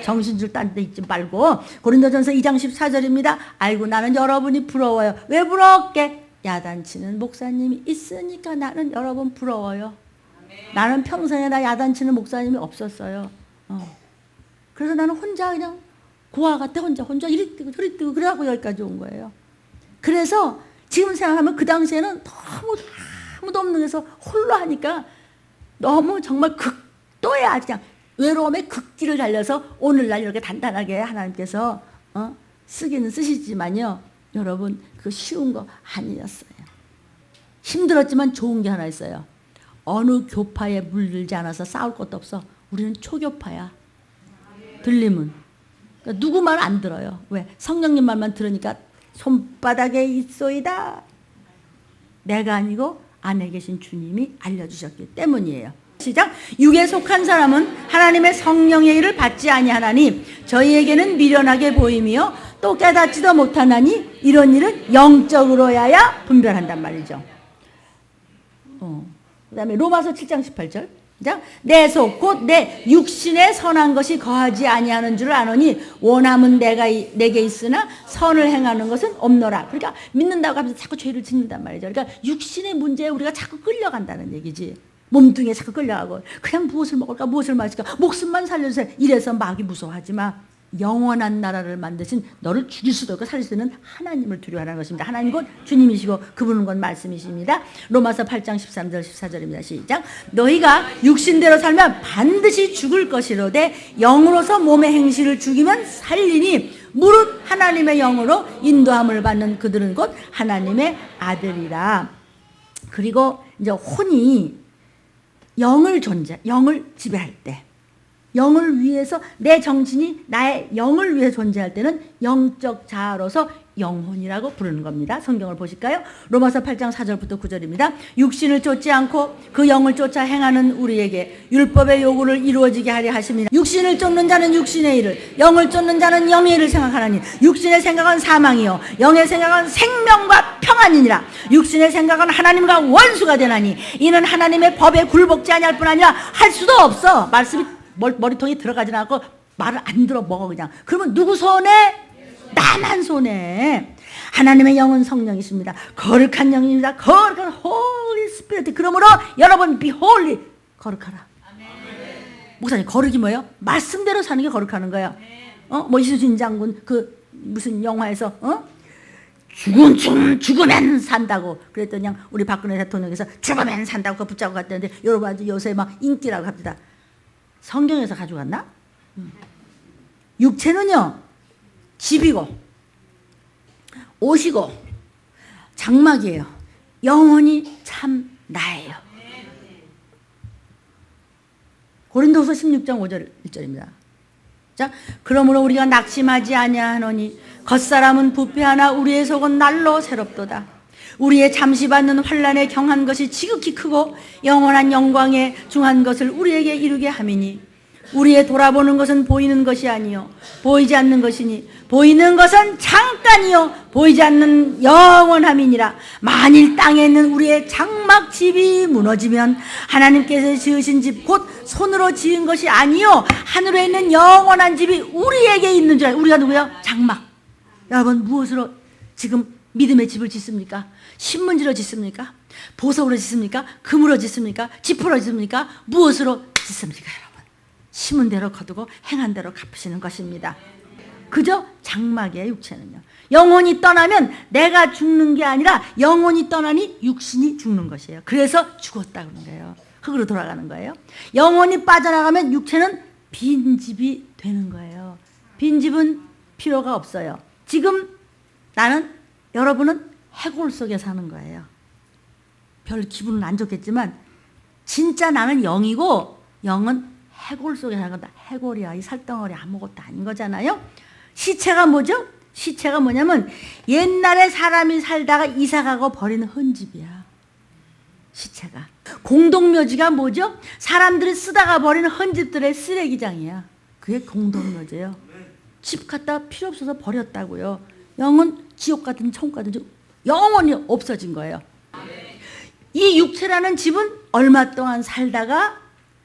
[SPEAKER 1] 정신줄 딴 데 있지 말고 고린도전서 2장 14절입니다. 아이고 나는 여러분이 부러워요. 왜 부러웠게? 야단치는 목사님이 있으니까 나는 여러분 부러워요. 나는 평생에 나 야단치는 목사님이 없었어요. 그래서 나는 혼자 그냥 고아 같아. 혼자 이리 뛰고 저리 뛰고 그래갖고 여기까지 온 거예요. 그래서 지금 생각하면 그 당시에는 너무 아무도 없는 데서 홀로 하니까 너무 정말 극도의 아주 그냥 외로움의 극기를 달려서 오늘날 이렇게 단단하게 하나님께서 쓰기는 쓰시지만요. 여러분 그 쉬운 거 아니었어요. 힘들었지만 좋은 게 하나 있어요. 어느 교파에 물들지 않아서 싸울 것도 없어. 우리는 초교파야. 들리면. 그러니까 누구 말 안 들어요. 왜? 성령님 말만 들으니까 손바닥에 있소이다. 내가 아니고 안에 계신 주님이 알려주셨기 때문이에요. 시작. 육에 속한 사람은 하나님의 성령의 일을 받지 아니하나니 저희에게는 미련하게 보임이요 또 깨닫지도 못하나니 이런 일은 영적으로야야 분별한단 말이죠. 그 다음에 로마서 7장 18절. 내 속 곧 내 육신에 선한 것이 거하지 아니하는 줄을 아노니 원함은 내게 있으나 선을 행하는 것은 없노라. 그러니까 믿는다고 하면서 자꾸 죄를 짓는단 말이죠. 그러니까 육신의 문제에 우리가 자꾸 끌려간다는 얘기지. 몸뚱이에 자꾸 끌려가고 그냥 무엇을 먹을까 무엇을 마실까 목숨만 살려주세요. 이래서 마귀 무서워하지 마. 영원한 나라를 만드신 너를 죽일 수도 없고 살릴 수 있는 하나님을 두려워하는 것입니다. 하나님 곧 주님이시고 그분은 곧 말씀이십니다. 로마서 8장 13절 14절입니다. 시작. 너희가 육신대로 살면 반드시 죽을 것이로되 영으로서 몸의 행실을 죽이면 살리니 무릇 하나님의 영으로 인도함을 받는 그들은 곧 하나님의 아들이라. 그리고 이제 혼이 영을 지배할 때 영을 위해서 내 정신이 나의 영을 위해 존재할 때는 영적 자아로서 영혼이라고 부르는 겁니다. 성경을 보실까요? 로마서 8장 4절부터 9절입니다. 육신을 쫓지 않고 그 영을 쫓아 행하는 우리에게 율법의 요구를 이루어지게 하려 하십니다. 육신을 쫓는 자는 육신의 일을 영을 쫓는 자는 영의 일을 생각하나니 육신의 생각은 사망이요 영의 생각은 생명과 평안이니라. 육신의 생각은 하나님과 원수가 되나니 이는 하나님의 법에 굴복지 아니할 뿐 아니라 할 수도 없어. 말씀이 머리통에 들어가지 않고 말을 안 들어 먹어 그냥. 그러면 누구 손에? 나만 손에. 하나님의 영은 성령이십니다. 거룩한 영입니다. 거룩한 홀리 스피릿. 그러므로 여러분 be holy. 거룩하라. 목사님 거룩이 뭐예요? 말씀대로 사는 게 거룩하는 거예요. 뭐 이수진 장군 그 무슨 영화에서 죽으면 산다고 그랬더니 그냥 우리 박근혜 대통령께서 죽으면 산다고 그거 붙잡고 갔다는데 여러분 아주 요새 막 인기라고 합니다. 성경에서 가져갔나? 육체는요 집이고 옷이고 장막이에요. 영혼이 참 나예요. 고린도후서 16장 5절 1절입니다. 자, 그러므로 우리가 낙심하지 아니하노니 겉사람은 부패하나 우리의 속은 날로 새롭도다. 우리의 잠시 받는 환난에 경한 것이 지극히 크고 영원한 영광에 중한 것을 우리에게 이루게 함이니 우리의 돌아보는 것은 보이는 것이 아니요 보이지 않는 것이니 보이는 것은 잠깐이요 보이지 않는 영원함이니라. 만일 땅에 있는 우리의 장막 집이 무너지면 하나님께서 지으신 집 곧 손으로 지은 것이 아니요 하늘에 있는 영원한 집이 우리에게 있는 줄 알아요. 우리가 누구요? 장막. 여러분 무엇으로 지금 믿음의 집을 짓습니까? 신문지로 짓습니까? 보석으로 짓습니까? 금으로 짓습니까? 지푸로 짓습니까? 무엇으로 짓습니까 여러분? 심은 대로 거두고 행한 대로 갚으시는 것입니다. 그저 장막이에요. 육체는요. 영혼이 떠나면 내가 죽는 게 아니라 영혼이 떠나니 육신이 죽는 것이에요. 그래서 죽었다 그러는 거예요. 흙으로 돌아가는 거예요. 영혼이 빠져나가면 육체는 빈집이 되는 거예요. 빈집은 필요가 없어요. 지금 나는 여러분은 해골 속에 사는 거예요. 별 기분은 안 좋겠지만 진짜 나는 영이고 영은 해골 속에 사는 거다. 해골이야. 이 살덩어리 아무것도 아닌 거잖아요. 시체가 뭐죠? 시체가 뭐냐면 옛날에 사람이 살다가 이사가고 버리는 헌집이야. 시체가. 공동묘지가 뭐죠? 사람들이 쓰다가 버리는 헌집들의 쓰레기장이야. 그게 공동묘지예요. 집 갖다 필요 없어서 버렸다고요. 영은 지옥 같은 천국 같은 영원히 없어진 거예요. 이 육체라는 집은 얼마 동안 살다가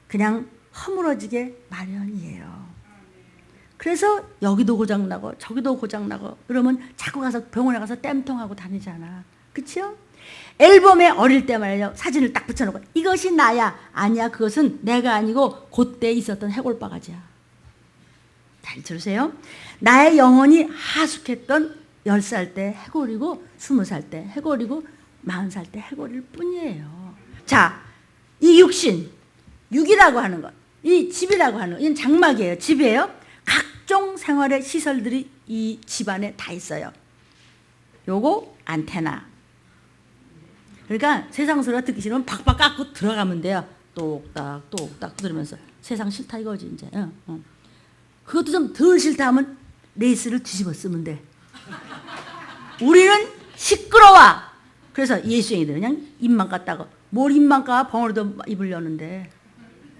[SPEAKER 1] 그냥 허물어지게 마련이에요. 그래서 여기도 고장나고 저기도 고장나고 그러면 자꾸 가서 병원에 가서 땜통하고 다니잖아. 그렇죠? 앨범에 어릴 때 말이에요. 사진을 딱 붙여놓고 이것이 나야. 아니야. 그것은 내가 아니고 그때 있었던 해골바가지야. 잘 들으세요. 나의 영혼이 하숙했던 10살 때 해골이고 20살 때 해골이고 40살 때 해골일 뿐이에요. 자, 이 육신, 육이라고 하는 것, 이 집이라고 하는 것, 이건 장막이에요. 집이에요. 각종 생활의 시설들이 이 집 안에 다 있어요. 요거 안테나. 그러니까 세상 소리가 듣기 싫으면 박박 깎고 들어가면 돼요. 똑딱 똑딱 들으면서 세상 싫다 이거지 이제. 그것도 좀 덜 싫다 하면 레이스를 뒤집어 쓰면 돼. 우리는 시끄러워. 그래서 예수님들 그냥 입만 깠다고. 뭘 입만 까? 벙어리도 입으려는데.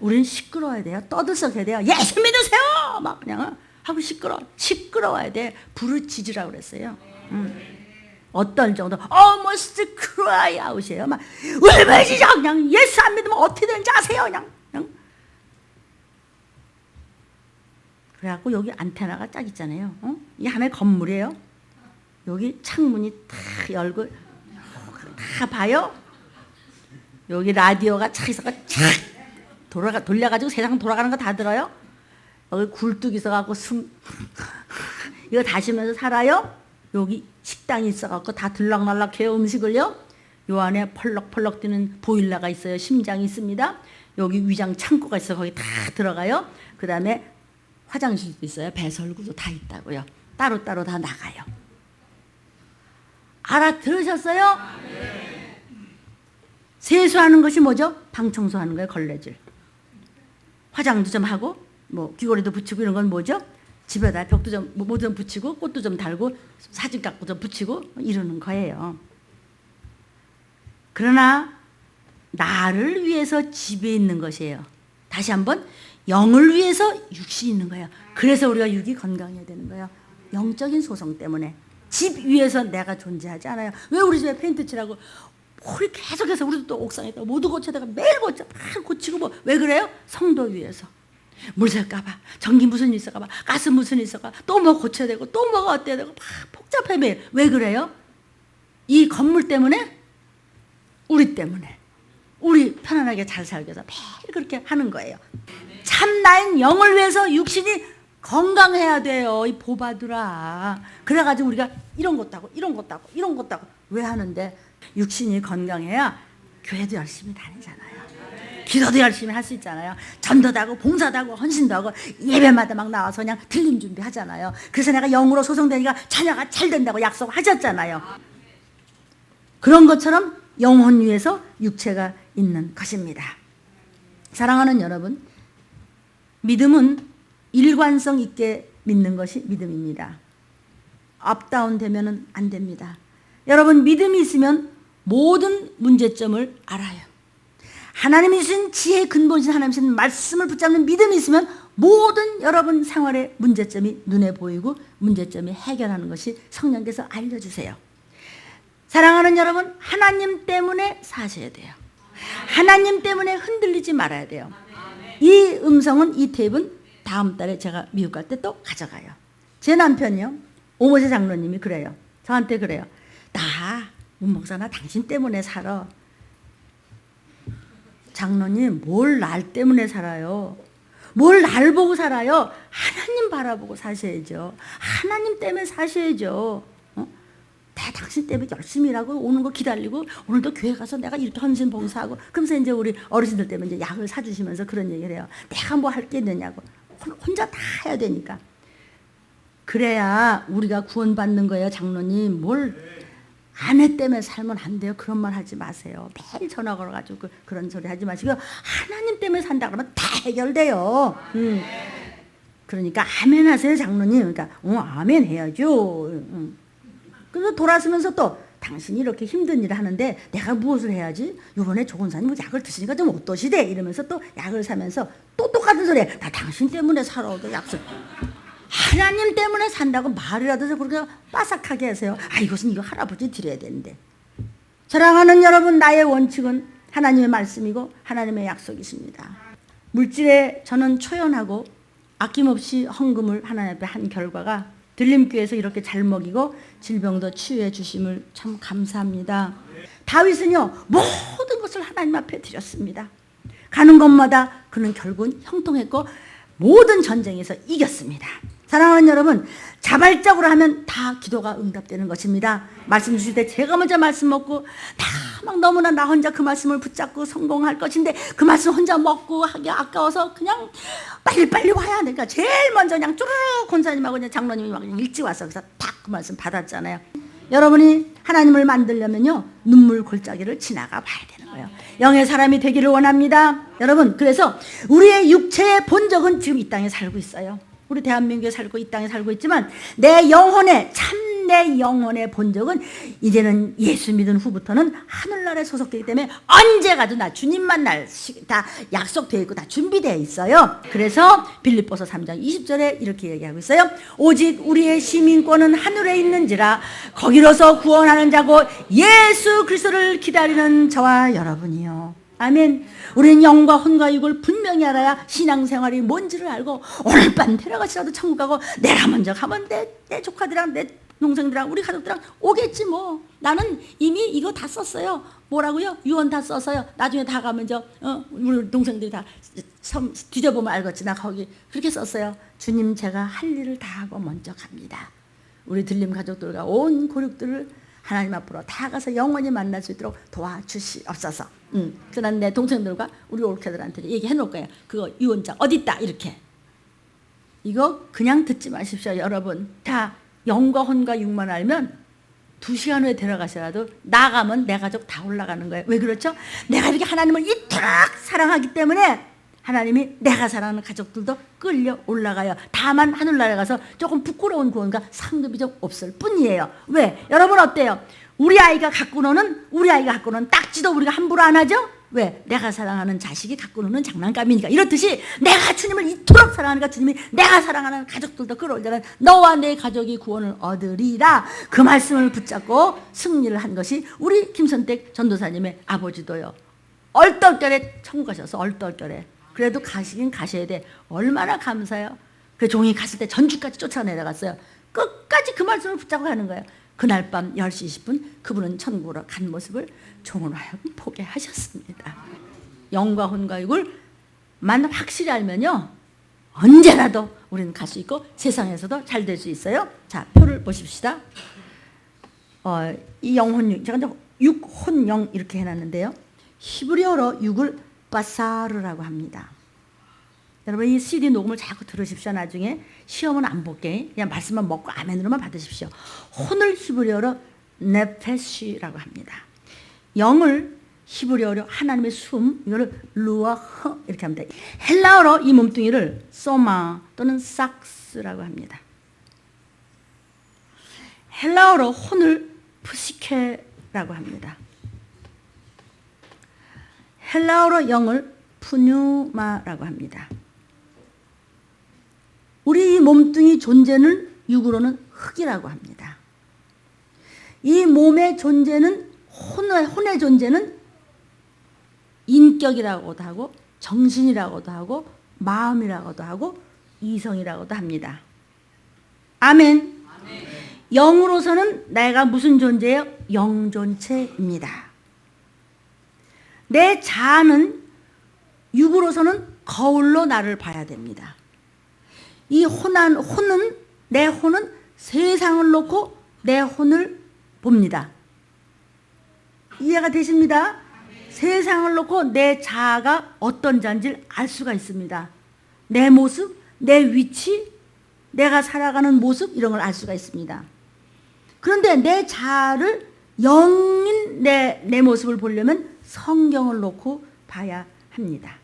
[SPEAKER 1] 우리는 시끄러워야 돼요. 떠들썩해야 돼요. 예수 믿으세요. 막 그냥 하고 시끄러워야 돼. 부르짖으라고 그랬어요. 어떤 정도 almost cry out이에요. 막 울부짖어. 그냥 예수 안 믿으면 어떻게든지 하세요. 그냥. 그래갖고 여기 안테나가 딱 있잖아요. 이게 하나의 건물이에요. 여기 창문이 다 열고 다 봐요. 여기 라디오가 착 있어가 착 돌려가지고 세상 돌아가는 거 다 들어요. 여기 굴뚝 있어갖고 숨 이거 다 쉬면서 살아요. 여기 식당이 있어갖고 다 들락날락해요. 음식을요. 요 안에 펄럭펄럭 뛰는 보일러가 있어요. 심장이 있습니다. 여기 위장 창고가 있어 거기 다 들어가요. 그 다음에 화장실도 있어요. 배설구도 다 있다고요. 따로따로 다 나가요. 알아들으셨어요? 세수하는 것이 뭐죠? 방 청소하는 거예요. 걸레질. 화장도 좀 하고 뭐 귀걸이도 붙이고 이런 건 뭐죠? 집에다 벽도 좀 뭐 좀 붙이고 꽃도 좀 달고 사진 깎고 좀 붙이고 이러는 거예요. 그러나 나를 위해서 집에 있는 것이에요. 다시 한번 영을 위해서 육신이 있는 거예요. 그래서 우리가 육이 건강해야 되는 거예요. 영적인 소성 때문에. 집 위에서 내가 존재하지 않아요. 왜 우리 집에 페인트 칠하고 우리 계속해서 우리도 또 옥상에다 모두 고쳐다가 매일 고쳐 막 고치고 뭐 왜 그래요? 성도 위해서. 물 셀까봐, 전기 무슨 일 있을까봐, 가스 무슨 일 있을까, 또 뭐 고쳐야 되고, 또 뭐가 어때야 되고, 막 복잡해 매일. 왜 그래요? 이 건물 때문에? 우리 때문에. 우리 편안하게 잘 살기 위해서 매일 그렇게 하는 거예요. 참 나인 영을 위해서 육신이 건강해야 돼요. 이 보바들아. 그래가지고 우리가 이런 것도 하고, 이런 것도 하고, 이런 것도 하고. 왜 하는데? 육신이 건강해야 교회도 열심히 다니잖아요. 기도도 열심히 할 수 있잖아요. 전도도 하고 봉사도 하고 헌신도 하고 예배마다 막 나와서 그냥 틀림 준비하잖아요. 그래서 내가 영으로 소송되니까 자녀가 잘 된다고 약속하셨잖아요. 그런 것처럼 영혼 위에서 육체가 있는 것입니다. 사랑하는 여러분, 믿음은 일관성 있게 믿는 것이 믿음입니다. 업다운 되면은 안 됩니다. 여러분, 믿음이 있으면 모든 문제점을 알아요. 하나님이 주신 지혜의 근본이신 하나님이 주신 말씀을 붙잡는 믿음이 있으면 모든 여러분 생활의 문제점이 눈에 보이고 문제점이 해결하는 것이 성령께서 알려주세요. 사랑하는 여러분, 하나님 때문에 사셔야 돼요. 하나님 때문에 흔들리지 말아야 돼요. 이 음성은, 이 테이프는 다음 달에 제가 미국 갈 때 또 가져가요. 제 남편이요, 오모세 장로님이 그래요. 저한테 그래요. 나 문목사 나 당신 때문에 살아. 장로님, 뭘 날 때문에 살아요? 뭘 날 보고 살아요? 하나님 바라보고 사셔야죠. 하나님 때문에 사셔야죠. 다 당신 때문에 열심히 일하고 오는 거 기다리고 오늘도 교회 가서 내가 이렇게 헌신 봉사하고 그러면서 이제 우리 어르신들 때문에 이제 약을 사주시면서 그런 얘기를 해요. 내가 뭐 할 게 있느냐고. 혼자 다 해야 되니까. 그래야 우리가 구원받는 거예요. 장로님, 뭘 아내 때문에 살면 안 돼요. 그런 말 하지 마세요. 매일 전화 걸어가지고 그런 소리 하지 마시고 하나님 때문에 산다 그러면 다 해결돼요. 그러니까 아멘 하세요, 장로님. 그러니까 아멘 해야죠. 그래서 돌아서면서 또 당신이 이렇게 힘든 일을 하는데 내가 무엇을 해야지? 이번에 조건사님 약을 드시니까 좀 어떠시대? 이러면서 또 약을 사면서 또 똑같은 소리 해. 나 당신 때문에 살아도 약속. 하나님 때문에 산다고 말이라도 그렇게 빠삭하게 하세요. 아, 이것은 이거 할아버지 드려야 되는데. 사랑하는 여러분, 나의 원칙은 하나님의 말씀이고 하나님의 약속이십니다. 물질에 저는 초연하고 아낌없이 헌금을 하나님 앞에 한 결과가 들림교회에서 이렇게 잘 먹이고 질병도 치유해 주심을 참 감사합니다. 다윗은요 모든 것을 하나님 앞에 드렸습니다. 가는 곳마다 그는 결국은 형통했고 모든 전쟁에서 이겼습니다. 사랑하는 여러분, 자발적으로 하면 다 기도가 응답되는 것입니다. 말씀 주실 때 제가 먼저 말씀 먹고 다 막 너무나 나 혼자 그 말씀을 붙잡고 성공할 것인데 그 말씀 혼자 먹고 하기 아까워서 그냥 빨리빨리 와야 하니까 제일 먼저 그냥 쭈르륵 권사님하고 그냥 장로님이 막 일찍 와서 그래서 딱 그 말씀 받았잖아요. 여러분이 하나님을 만들려면요 눈물 골짜기를 지나가 봐야 되는 거예요. 영의 사람이 되기를 원합니다. 여러분, 그래서 우리의 육체의 본적은 지금 이 땅에 살고 있어요. 우리 대한민국에 살고 이 땅에 살고 있지만 내 영혼의 참내 영혼의 본적은 이제는 예수 믿은 후부터는 하늘나라에 소속되기 때문에 언제 가도 나 주님 만날 다 약속되어 있고 다 준비되어 있어요. 그래서 빌립보서 3장 20절에 이렇게 얘기하고 있어요. 오직 우리의 시민권은 하늘에 있는지라 거기로서 구원하는 자고 예수 그리스도를 기다리는 저와 여러분이요. 아멘. 우리는 영과 혼과 육을 분명히 알아야 신앙생활이 뭔지를 알고 오늘 밤 데려가시라도 천국 가고 내가 먼저 가면 내 조카들이랑 내 동생들이랑 우리 가족들이랑 오겠지 뭐. 나는 이미 이거 다 썼어요. 뭐라고요? 유언 다 썼어요. 나중에 다 가면 우리 동생들이 다 뒤져보면 알겠지. 나 거기 그렇게 썼어요. 주님, 제가 할 일을 다 하고 먼저 갑니다. 우리 들림 가족들과 온 고륙들을 하나님 앞으로 다 가서 영원히 만날 수 있도록 도와주시옵소서. 그난 내 동생들과 우리 올케들한테 얘기해 놓을 거예요. 그거 유언장 어디 있다 이렇게. 이거 그냥 듣지 마십시오, 여러분. 다 영과 혼과 육만 알면 2시간 후에 데려가셔라도 나가면 내 가족 다 올라가는 거예요. 왜 그렇죠? 내가 이렇게 하나님을 이토록 사랑하기 때문에 하나님이 내가 사랑하는 가족들도 끌려 올라가요. 다만 하늘나라에 가서 조금 부끄러운 구원과 상급이 좀 없을 뿐이에요. 왜? 여러분 어때요? 우리 아이가 갖고 노는 딱지도 우리가 함부로 안 하죠? 왜? 내가 사랑하는 자식이 갖고 노는 장난감이니까. 이렇듯이 내가 주님을 이토록 사랑하니까 주님이 내가 사랑하는 가족들도 끌어올려는 너와 내 가족이 구원을 얻으리라. 그 말씀을 붙잡고 승리를 한 것이 우리 김선택 전도사님의 아버지도요. 얼떨결에 천국 가셔서 얼떨결에. 그래도 가시긴 가셔야 돼. 얼마나 감사해요. 그 종이 갔을 때 전주까지 쫓아내려갔어요. 끝까지 그 말씀을 붙잡고 가는 거예요. 그날 밤 10시 20분 그분은 천국으로 간 모습을 종으로 하여금 보게 하셨습니다. 영과 혼과 육을만 확실히 알면요 언제라도 우리는 갈 수 있고 세상에서도 잘 될 수 있어요. 자, 표를 보십시다. 이 영혼, 제가 이제 육혼영 이렇게 해놨는데요. 히브리어로 육을 바사르라고 합니다. 여러분 이 CD 녹음을 자꾸 들으십시오. 나중에 시험은 안 볼게. 그냥 말씀만 먹고 아멘으로만 받으십시오. 혼을 히브리어로 네페시라고 합니다. 영을 히브리어로 하나님의 숨, 이거를 루아흐 이렇게 합니다. 헬라어로 이 몸뚱이를 소마 또는 sak스라고 합니다. 헬라어로 혼을 푸시케라고 합니다. 헬라어로 영을 푸뉴마라고 합니다. 우리 몸뚱이 존재는 육으로는 흙이라고 합니다. 이 몸의 존재는 혼의 존재는 인격이라고도 하고 정신이라고도 하고 마음이라고도 하고 이성이라고도 합니다. 아멘. 영으로서는 내가 무슨 존재예요? 영존체입니다. 내 자아는 육으로서는 거울로 나를 봐야 됩니다. 이 내 혼은 세상을 놓고 내 혼을 봅니다. 이해가 되십니다? 세상을 놓고 내 자아가 어떤 자인지를 알 수가 있습니다. 내 모습, 내 위치, 내가 살아가는 모습 이런 걸 알 수가 있습니다. 그런데 내 자아를 영인 내 모습을 보려면 성경을 놓고 봐야 합니다.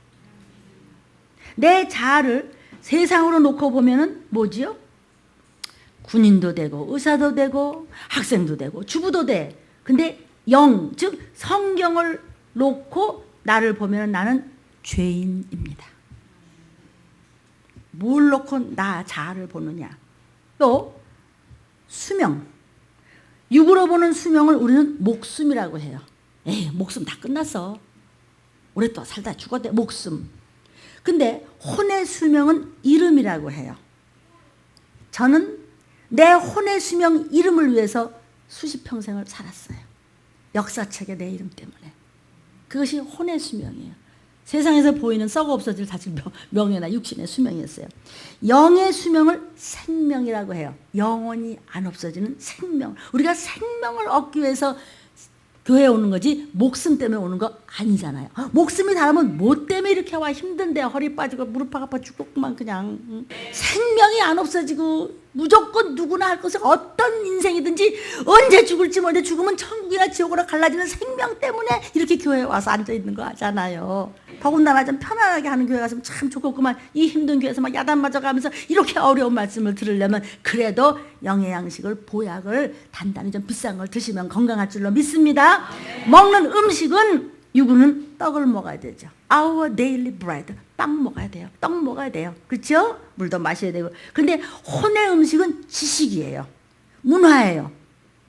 [SPEAKER 1] 내 자아를 세상으로 놓고 보면은 뭐지요? 군인도 되고 의사도 되고 학생도 되고 주부도 돼. 근데 영, 즉 성경을 놓고 나를 보면 나는 죄인입니다. 뭘 놓고 나 자아를 보느냐? 또 수명. 육으로 보는 수명을 우리는 목숨이라고 해요. 에이, 목숨 다 끝났어. 오랫동안 살다 죽었대. 목숨. 근데 혼의 수명은 이름이라고 해요. 저는 내 혼의 수명 이름을 위해서 수십 평생을 살았어요. 역사책에 내 이름 때문에. 그것이 혼의 수명이에요. 세상에서 보이는 썩어 없어질 사실 명예나 육신의 수명이었어요. 영의 수명을 생명이라고 해요. 영원히 안 없어지는 생명. 우리가 생명을 얻기 위해서 교회에 오는 거지 목숨 때문에 오는 거 아니잖아요. 목숨이 닳으면 뭐 때문에 이렇게 와 힘든데 허리 빠지고 무릎 아파 죽겠구만 그냥. 생명이 안 없어지고 무조건 누구나 할 것은 어떤 인생이든지 언제 죽을지 모르는데 죽으면 천국이나 지옥으로 갈라지는 생명 때문에 이렇게 교회에 와서 앉아있는 거 하잖아요. 더군다나 좀 편안하게 하는 교회 가서 참 좋겠구만. 이 힘든 교회에서 막 야단 맞아가면서 이렇게 어려운 말씀을 들으려면 그래도 영의 양식을 보약을 단단히 좀 비싼 걸 드시면 건강할 줄로 믿습니다. 먹는 음식은 유구는 떡을 먹어야 되죠. Our daily bread. 빵 먹어야 돼요. 떡 먹어야 돼요. 그렇죠? 물도 마셔야 되고. 근데 혼의 음식은 지식이에요. 문화예요.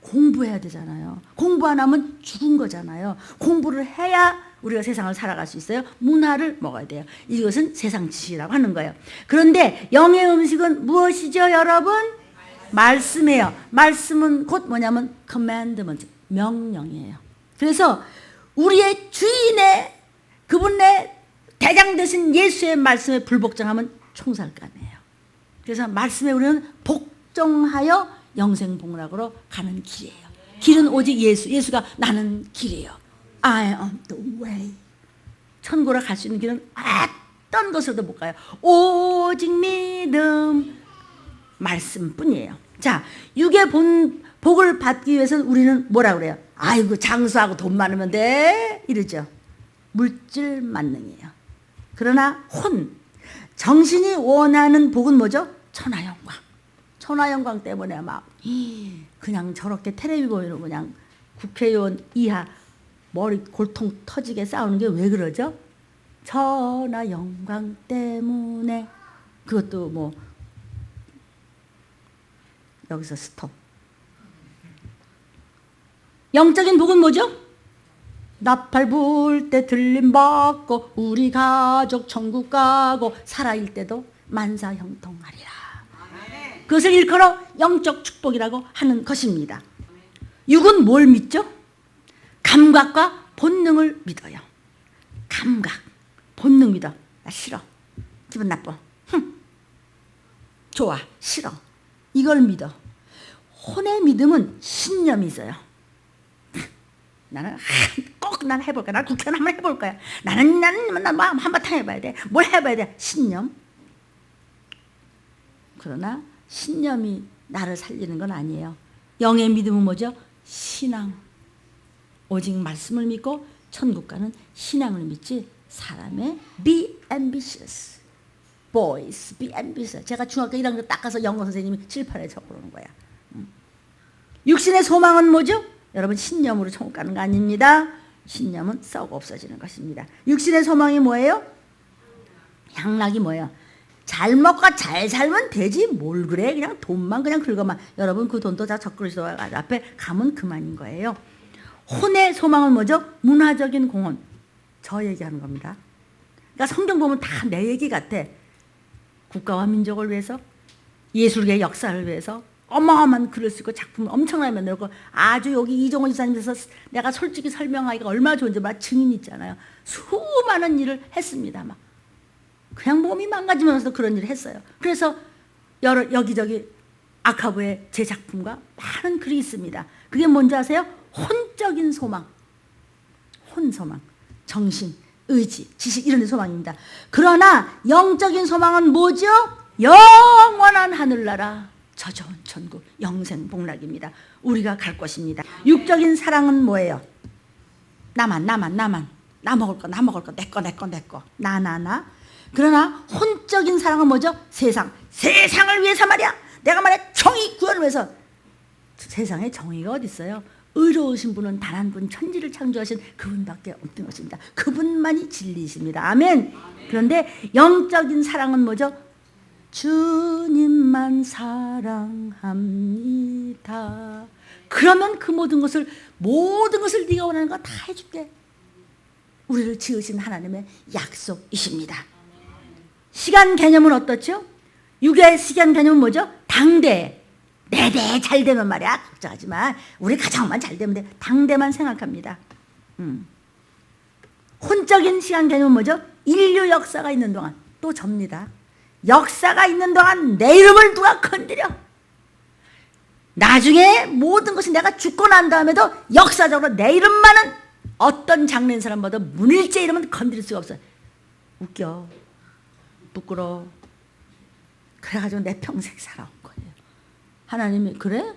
[SPEAKER 1] 공부해야 되잖아요. 공부 안 하면 죽은 거잖아요. 공부를 해야 우리가 세상을 살아갈 수 있어요. 문화를 먹어야 돼요. 이것은 세상 지식이라고 하는 거예요. 그런데 영의 음식은 무엇이죠, 여러분? 말씀이에요. 말씀은 곧 뭐냐면 commandment, 명령이에요. 그래서 우리의 주인의 그분의 대장 되신 예수의 말씀에 불복종하면 총살감이에요. 그래서 말씀에 우리는 복종하여 영생복락으로 가는 길이에요. 길은 오직 예수. 예수가 나는 길이에요. I am the way. 천국으로 갈 수 있는 길은 어떤 것으로도 못 가요. 오직 믿음 말씀뿐이에요. 자, 육의 복을 받기 위해서는 우리는 뭐라 그래요? 아이고 장수하고 돈 많으면 돼 이러죠. 물질 만능이에요. 그러나 정신이 원하는 복은 뭐죠? 천하영광. 천하영광 때문에 막 그냥 저렇게 텔레비 보이는 그냥 국회의원 이하 머리 골통 터지게 싸우는 게 왜 그러죠? 천하영광 때문에. 그것도 뭐 여기서 스톱. 영적인 복은 뭐죠? 나팔 불 때 들림 받고 우리 가족 천국 가고 살아일 때도 만사형통하리라. 그것을 일컬어 영적 축복이라고 하는 것입니다. 육은 뭘 믿죠? 감각과 본능을 믿어요. 감각, 본능 믿어. 나 싫어. 기분 나빠. 좋아. 싫어. 이걸 믿어. 혼의 믿음은 신념이 있어요. 나는 꼭 난 해볼 거야. 난 국회의원 한번 해볼 거야. 나는 한바탕 해봐야 돼. 뭘 해봐야 돼? 신념. 그러나 신념이 나를 살리는 건 아니에요. 영의 믿음은 뭐죠? 신앙. 오직 말씀을 믿고 천국 가는 신앙을 믿지 사람의 be ambitious. boys, be ambitious. 제가 중학교 1학년 딱 가서 영어 선생님이 칠판에 적어놓은 거야. 육신의 소망은 뭐죠? 여러분 신념으로 천국 가는 거 아닙니다. 신념은 썩어 없어지는 것입니다. 육신의 소망이 뭐예요? 향락이 뭐예요? 잘 먹고 잘 살면 되지 뭘 그래. 그냥 돈만 그냥 긁어만. 여러분 그 돈도 다 적그리스도 앞에 가면 그만인 거예요. 혼의 소망은 뭐죠? 문화적인 공헌. 저 얘기하는 겁니다. 그러니까 성경 보면 다 내 얘기 같아. 국가와 민족을 위해서, 예술계의 역사를 위해서 어마어마한 글을 쓰고 작품을 엄청나게 만들고 아주 여기 이종원 지사님께서 내가 솔직히 설명하기가 얼마나 좋은지 막 증인이 있잖아요. 수많은 일을 했습니다. 막 그냥 몸이 망가지면서 그런 일을 했어요. 그래서 여기저기 아카브에 제 작품과 많은 글이 있습니다. 그게 뭔지 아세요? 혼적인 소망. 혼소망. 정신, 의지, 지식 이런 데 소망입니다. 그러나 영적인 소망은 뭐죠? 영원한 하늘나라, 저저온 천국, 영생복락입니다. 우리가 갈 것입니다. 육적인 사랑은 뭐예요? 나만. 나 먹을 거, 내 거. 나. 그러나 혼적인 사랑은 뭐죠? 세상을 위해서 말이야. 내가 말이야 정의 구현을 위해서. 세상에 정의가 어디 있어요? 의로우신 분은 단 한 분, 천지를 창조하신 그분밖에 없는 것입니다. 그분만이 진리이십니다. 아멘. 그런데 영적인 사랑은 뭐죠? 주님만 사랑합니다. 그러면 그 모든 것을 네가 원하는 거 다 해줄게. 우리를 지으신 하나님의 약속이십니다. 시간 개념은 어떻죠? 육의 시간 개념은 뭐죠? 당대. 내대 잘 되면 말이야 걱정하지만 우리 가정만 잘 되면 돼. 당대만 생각합니다. 혼적인 시간 개념은 뭐죠? 인류 역사가 있는 동안 또 접니다. 역사가 있는 동안 내 이름을 누가 건드려? 나중에 모든 것이 내가 죽고 난 다음에도 역사적으로 내 이름만은 어떤 장래인 사람보다 문일제 이름은 건드릴 수가 없어요. 웃겨. 부끄러워. 그래가지고 내 평생 살아온 거예요. 하나님이 그래?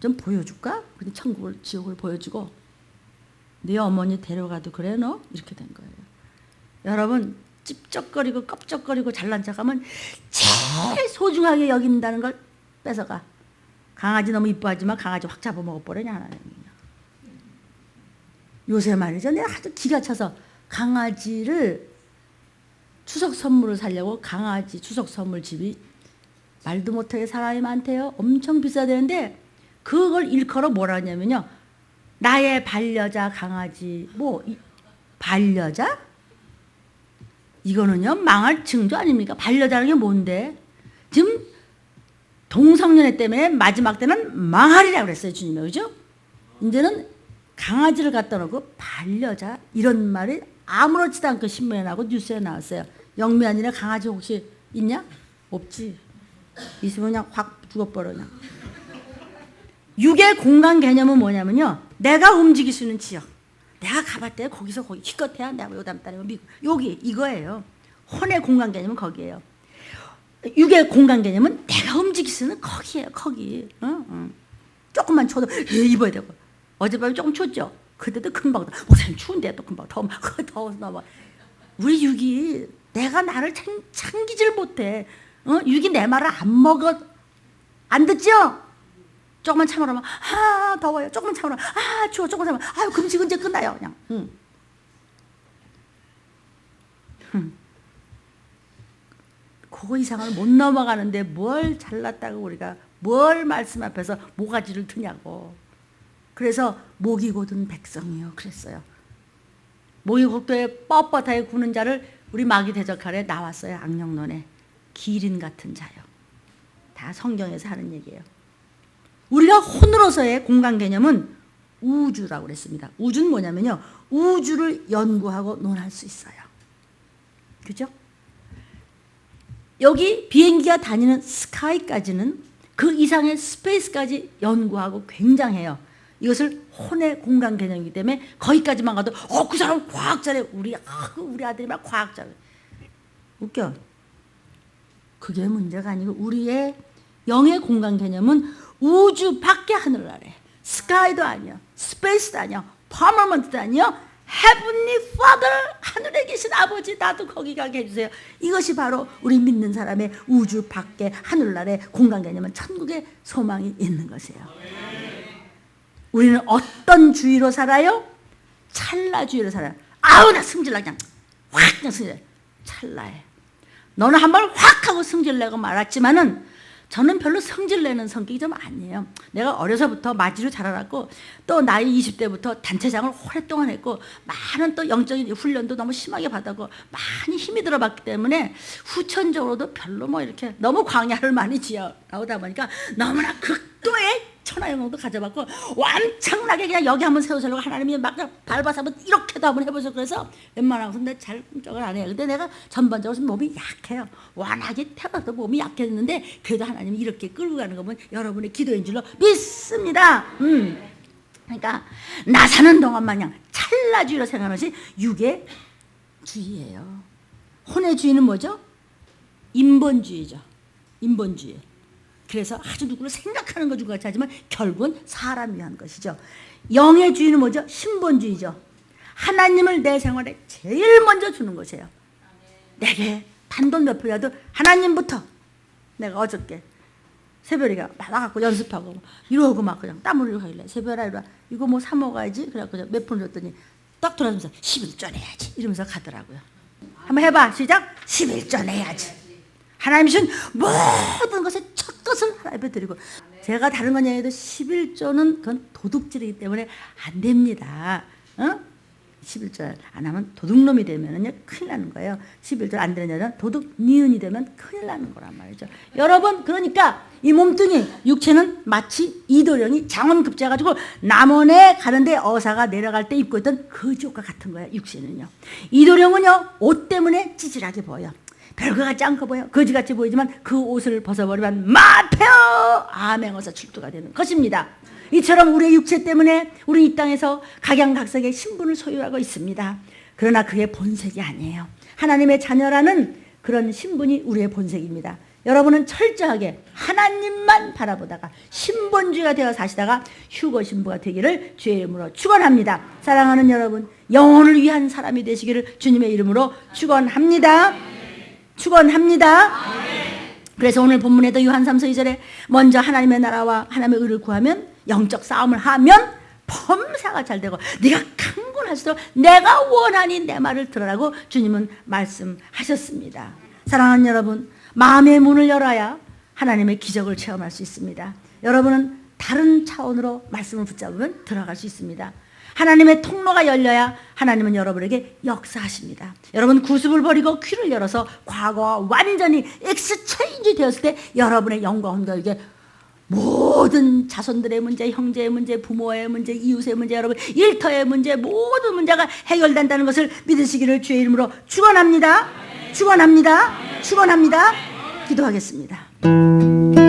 [SPEAKER 1] 좀 보여줄까? 근데 천국을 지옥을 보여주고 네 어머니 데려가도 그래 너? 이렇게 된 거예요. 여러분 찝쩍거리고 껍적거리고 잘난 척하면 제일 소중하게 여긴다는 걸 뺏어가. 강아지 너무 이뻐하지만 강아지 확 잡아먹어버리냐 하나님이냐. 요새 말이죠. 내가 아주 기가 차서 강아지를 추석 선물을 사려고 강아지 추석 선물 집이 말도 못하게 사람이 많대요. 엄청 비싸대는데 그걸 일컬어 뭐라 하냐면요. 나의 반려자 강아지 반려자? 이거는요 망할 징조 아닙니까? 반려자라는 게 뭔데? 지금 동성연애 때문에 마지막 때는 망하리라고 그랬어요 주님이. 그죠? 이제는 강아지를 갖다 놓고 반려자 이런 말이 아무렇지도 않고 신문에 나오고 뉴스에 나왔어요. 영미안이네 강아지 혹시 있냐? 없지. 있으면 그냥 확 죽어버려 그냥. 육의 공간 개념은 뭐냐면요. 내가 움직일 수 있는 지역. 내가 가봤을 때 거기서 거기 기껏해야 내가 요담 땅이고 미국 여기 이거예요. 혼의 공간 개념은 거기예요. 육의 공간 개념은 내가 움직일 수 있는 거기예요. 거기. 조금만 추워도 입어야 되고. 어젯밤에 조금 추웠죠. 그때도 금방 목사님 추운데 또 금방 더워서 나와. 우리 육이 내가 나를 참기질 못해. 육이 내 말을 안 먹어. 안 듣죠? 조금만 참으라면 더워요. 조금만 참으라면 추워. 조금만 참으면 금식은 이제 끝나요. 그냥. 그거 이상을 못 넘어가는데 뭘 잘났다고 우리가 뭘 말씀 앞에서 모가지를 드냐고. 그래서 목이 곧은 백성이요 그랬어요. 목이 곧도에 뻣뻣하게 구는 자를 우리 마귀 대적하래 나왔어요. 악령론에 기린 같은 자요. 다 성경에서 하는 얘기예요. 우리가 혼으로서의 공간 개념은 우주라고 그랬습니다. 우주는 뭐냐면요. 우주를 연구하고 논할 수 있어요. 그죠? 여기 비행기가 다니는 스카이까지는 그 이상의 스페이스까지 연구하고 굉장해요. 이것을 혼의 공간 개념이기 때문에 거기까지만 가도 그 사람 과학자래. 우리 아들이 막 과학자래. 웃겨. 그게 문제가 아니고 우리의 영의 공간 개념은 우주 밖의 하늘 아래. 스카이도 아니야. 스페이스도 아니야. 퍼머먼트도 아니야. Heavenly Father, 하늘에 계신 아버지 나도 거기 가게 해주세요. 이것이 바로 우리 믿는 사람의 우주 밖의 하늘나라의 공간 개념은 천국의 소망이 있는 것이에요. 우리는 어떤 주의로 살아요? 찰나주의로 살아요. 나 승질나 그냥 확 그냥 승질. 찰나에. 너는 한 번 확 하고 승질내고 말았지만은 저는 별로 성질내는 성격이 좀 아니에요. 내가 어려서부터 마지로 자라났고 또 나이 20대부터 단체장을 오랫동안 했고 많은 또 영적인 훈련도 너무 심하게 받았고 많이 힘이 들어봤기 때문에 후천적으로도 별로 이렇게 너무 광야를 많이 지어나오다 보니까 너무나 극도의 천하영광도 가져봤고 완창나게 그냥 여기 한번 세우시려고 하나님이 막 밟아서 한번 이렇게도 한번 해보세요. 그래서 웬만하고서 내가 잘 꿈쩍을 안 해요. 근데 내가 전반적으로 몸이 약해요. 워낙에 태어나서 몸이 약했는데 그래도 하나님이 이렇게 끌고 가는 거 보면 여러분의 기도인 줄로 믿습니다. 그러니까 나 사는 동안 마냥 찰나주의로 생각하는 것이 육의 주의예요. 혼의 주의는 뭐죠? 인본주의죠. 인본주의. 그래서 아주 누구를 생각하는 것과 같이 하지만 결국은 사람 위한 것이죠. 영의 주의는 뭐죠? 신본주의죠. 하나님을 내 생활에 제일 먼저 주는 것이에요. 내게 단돈 몇 푼이라도 하나님부터. 내가 어저께 새별이가 나가고 연습하고 이러고 막 그냥 땀 흘리고 가길래 새별아 이리 와. 이거 뭐 사 먹어야지. 그래갖고 몇 푼 줬더니 딱 돌아서면서 11조 내야지 이러면서 가더라고요. 한번 해봐. 시작. 11조 내야지. 하나님 주신 모든 것의 첫 것을 하나님께 드리고. 제가 다른 건 얘기해도 11조는 그건 도둑질이기 때문에 안 됩니다. 11절 안 하면 도둑놈이 되면은요 큰일 나는 거예요. 11절 안 되는 여자는 도둑 니은이 되면 큰일 나는 거란 말이죠. 여러분 그러니까 이 몸뚱이 육체는 마치 이도령이 장원급제 가지고 남원에 가는데 어사가 내려갈 때 입고 있던 그 지옷과 같은 거예요. 육체는요. 이도령은요 옷 때문에 찌질하게 보여. 별거 같지 않고 보여. 거지같이 보이지만 그 옷을 벗어버리면 마태어 아맹어서 출두가 되는 것입니다. 이처럼 우리의 육체 때문에 우리 이 땅에서 각양각색의 신분을 소유하고 있습니다. 그러나 그게 본색이 아니에요. 하나님의 자녀라는 그런 신분이 우리의 본색입니다. 여러분은 철저하게 하나님만 바라보다가 신본주의가 되어 사시다가 휴거 신부가 되기를 주의 이름으로 축원합니다. 사랑하는 여러분, 영혼을 위한 사람이 되시기를 주님의 이름으로 축원합니다. 축원합니다. 그래서 오늘 본문에도 요한 3서 2절에 먼저 하나님의 나라와 하나님의 의를 구하면 영적 싸움을 하면 범사가 잘 되고 네가 강건할수록 내가 원하니 내 말을 들으라고 주님은 말씀하셨습니다. 사랑하는 여러분, 마음의 문을 열어야 하나님의 기적을 체험할 수 있습니다. 여러분은 다른 차원으로 말씀을 붙잡으면 들어갈 수 있습니다. 하나님의 통로가 열려야 하나님은 여러분에게 역사하십니다. 여러분 구습을 버리고 귀를 열어서 과거와 완전히 엑스체인지 되었을 때 여러분의 영과 혼과 이게 모든 자손들의 문제, 형제의 문제, 부모의 문제, 이웃의 문제, 여러분 일터의 문제, 모든 문제가 해결된다는 것을 믿으시기를 주의 이름으로 축원합니다. 축원합니다. 축원합니다. 기도하겠습니다.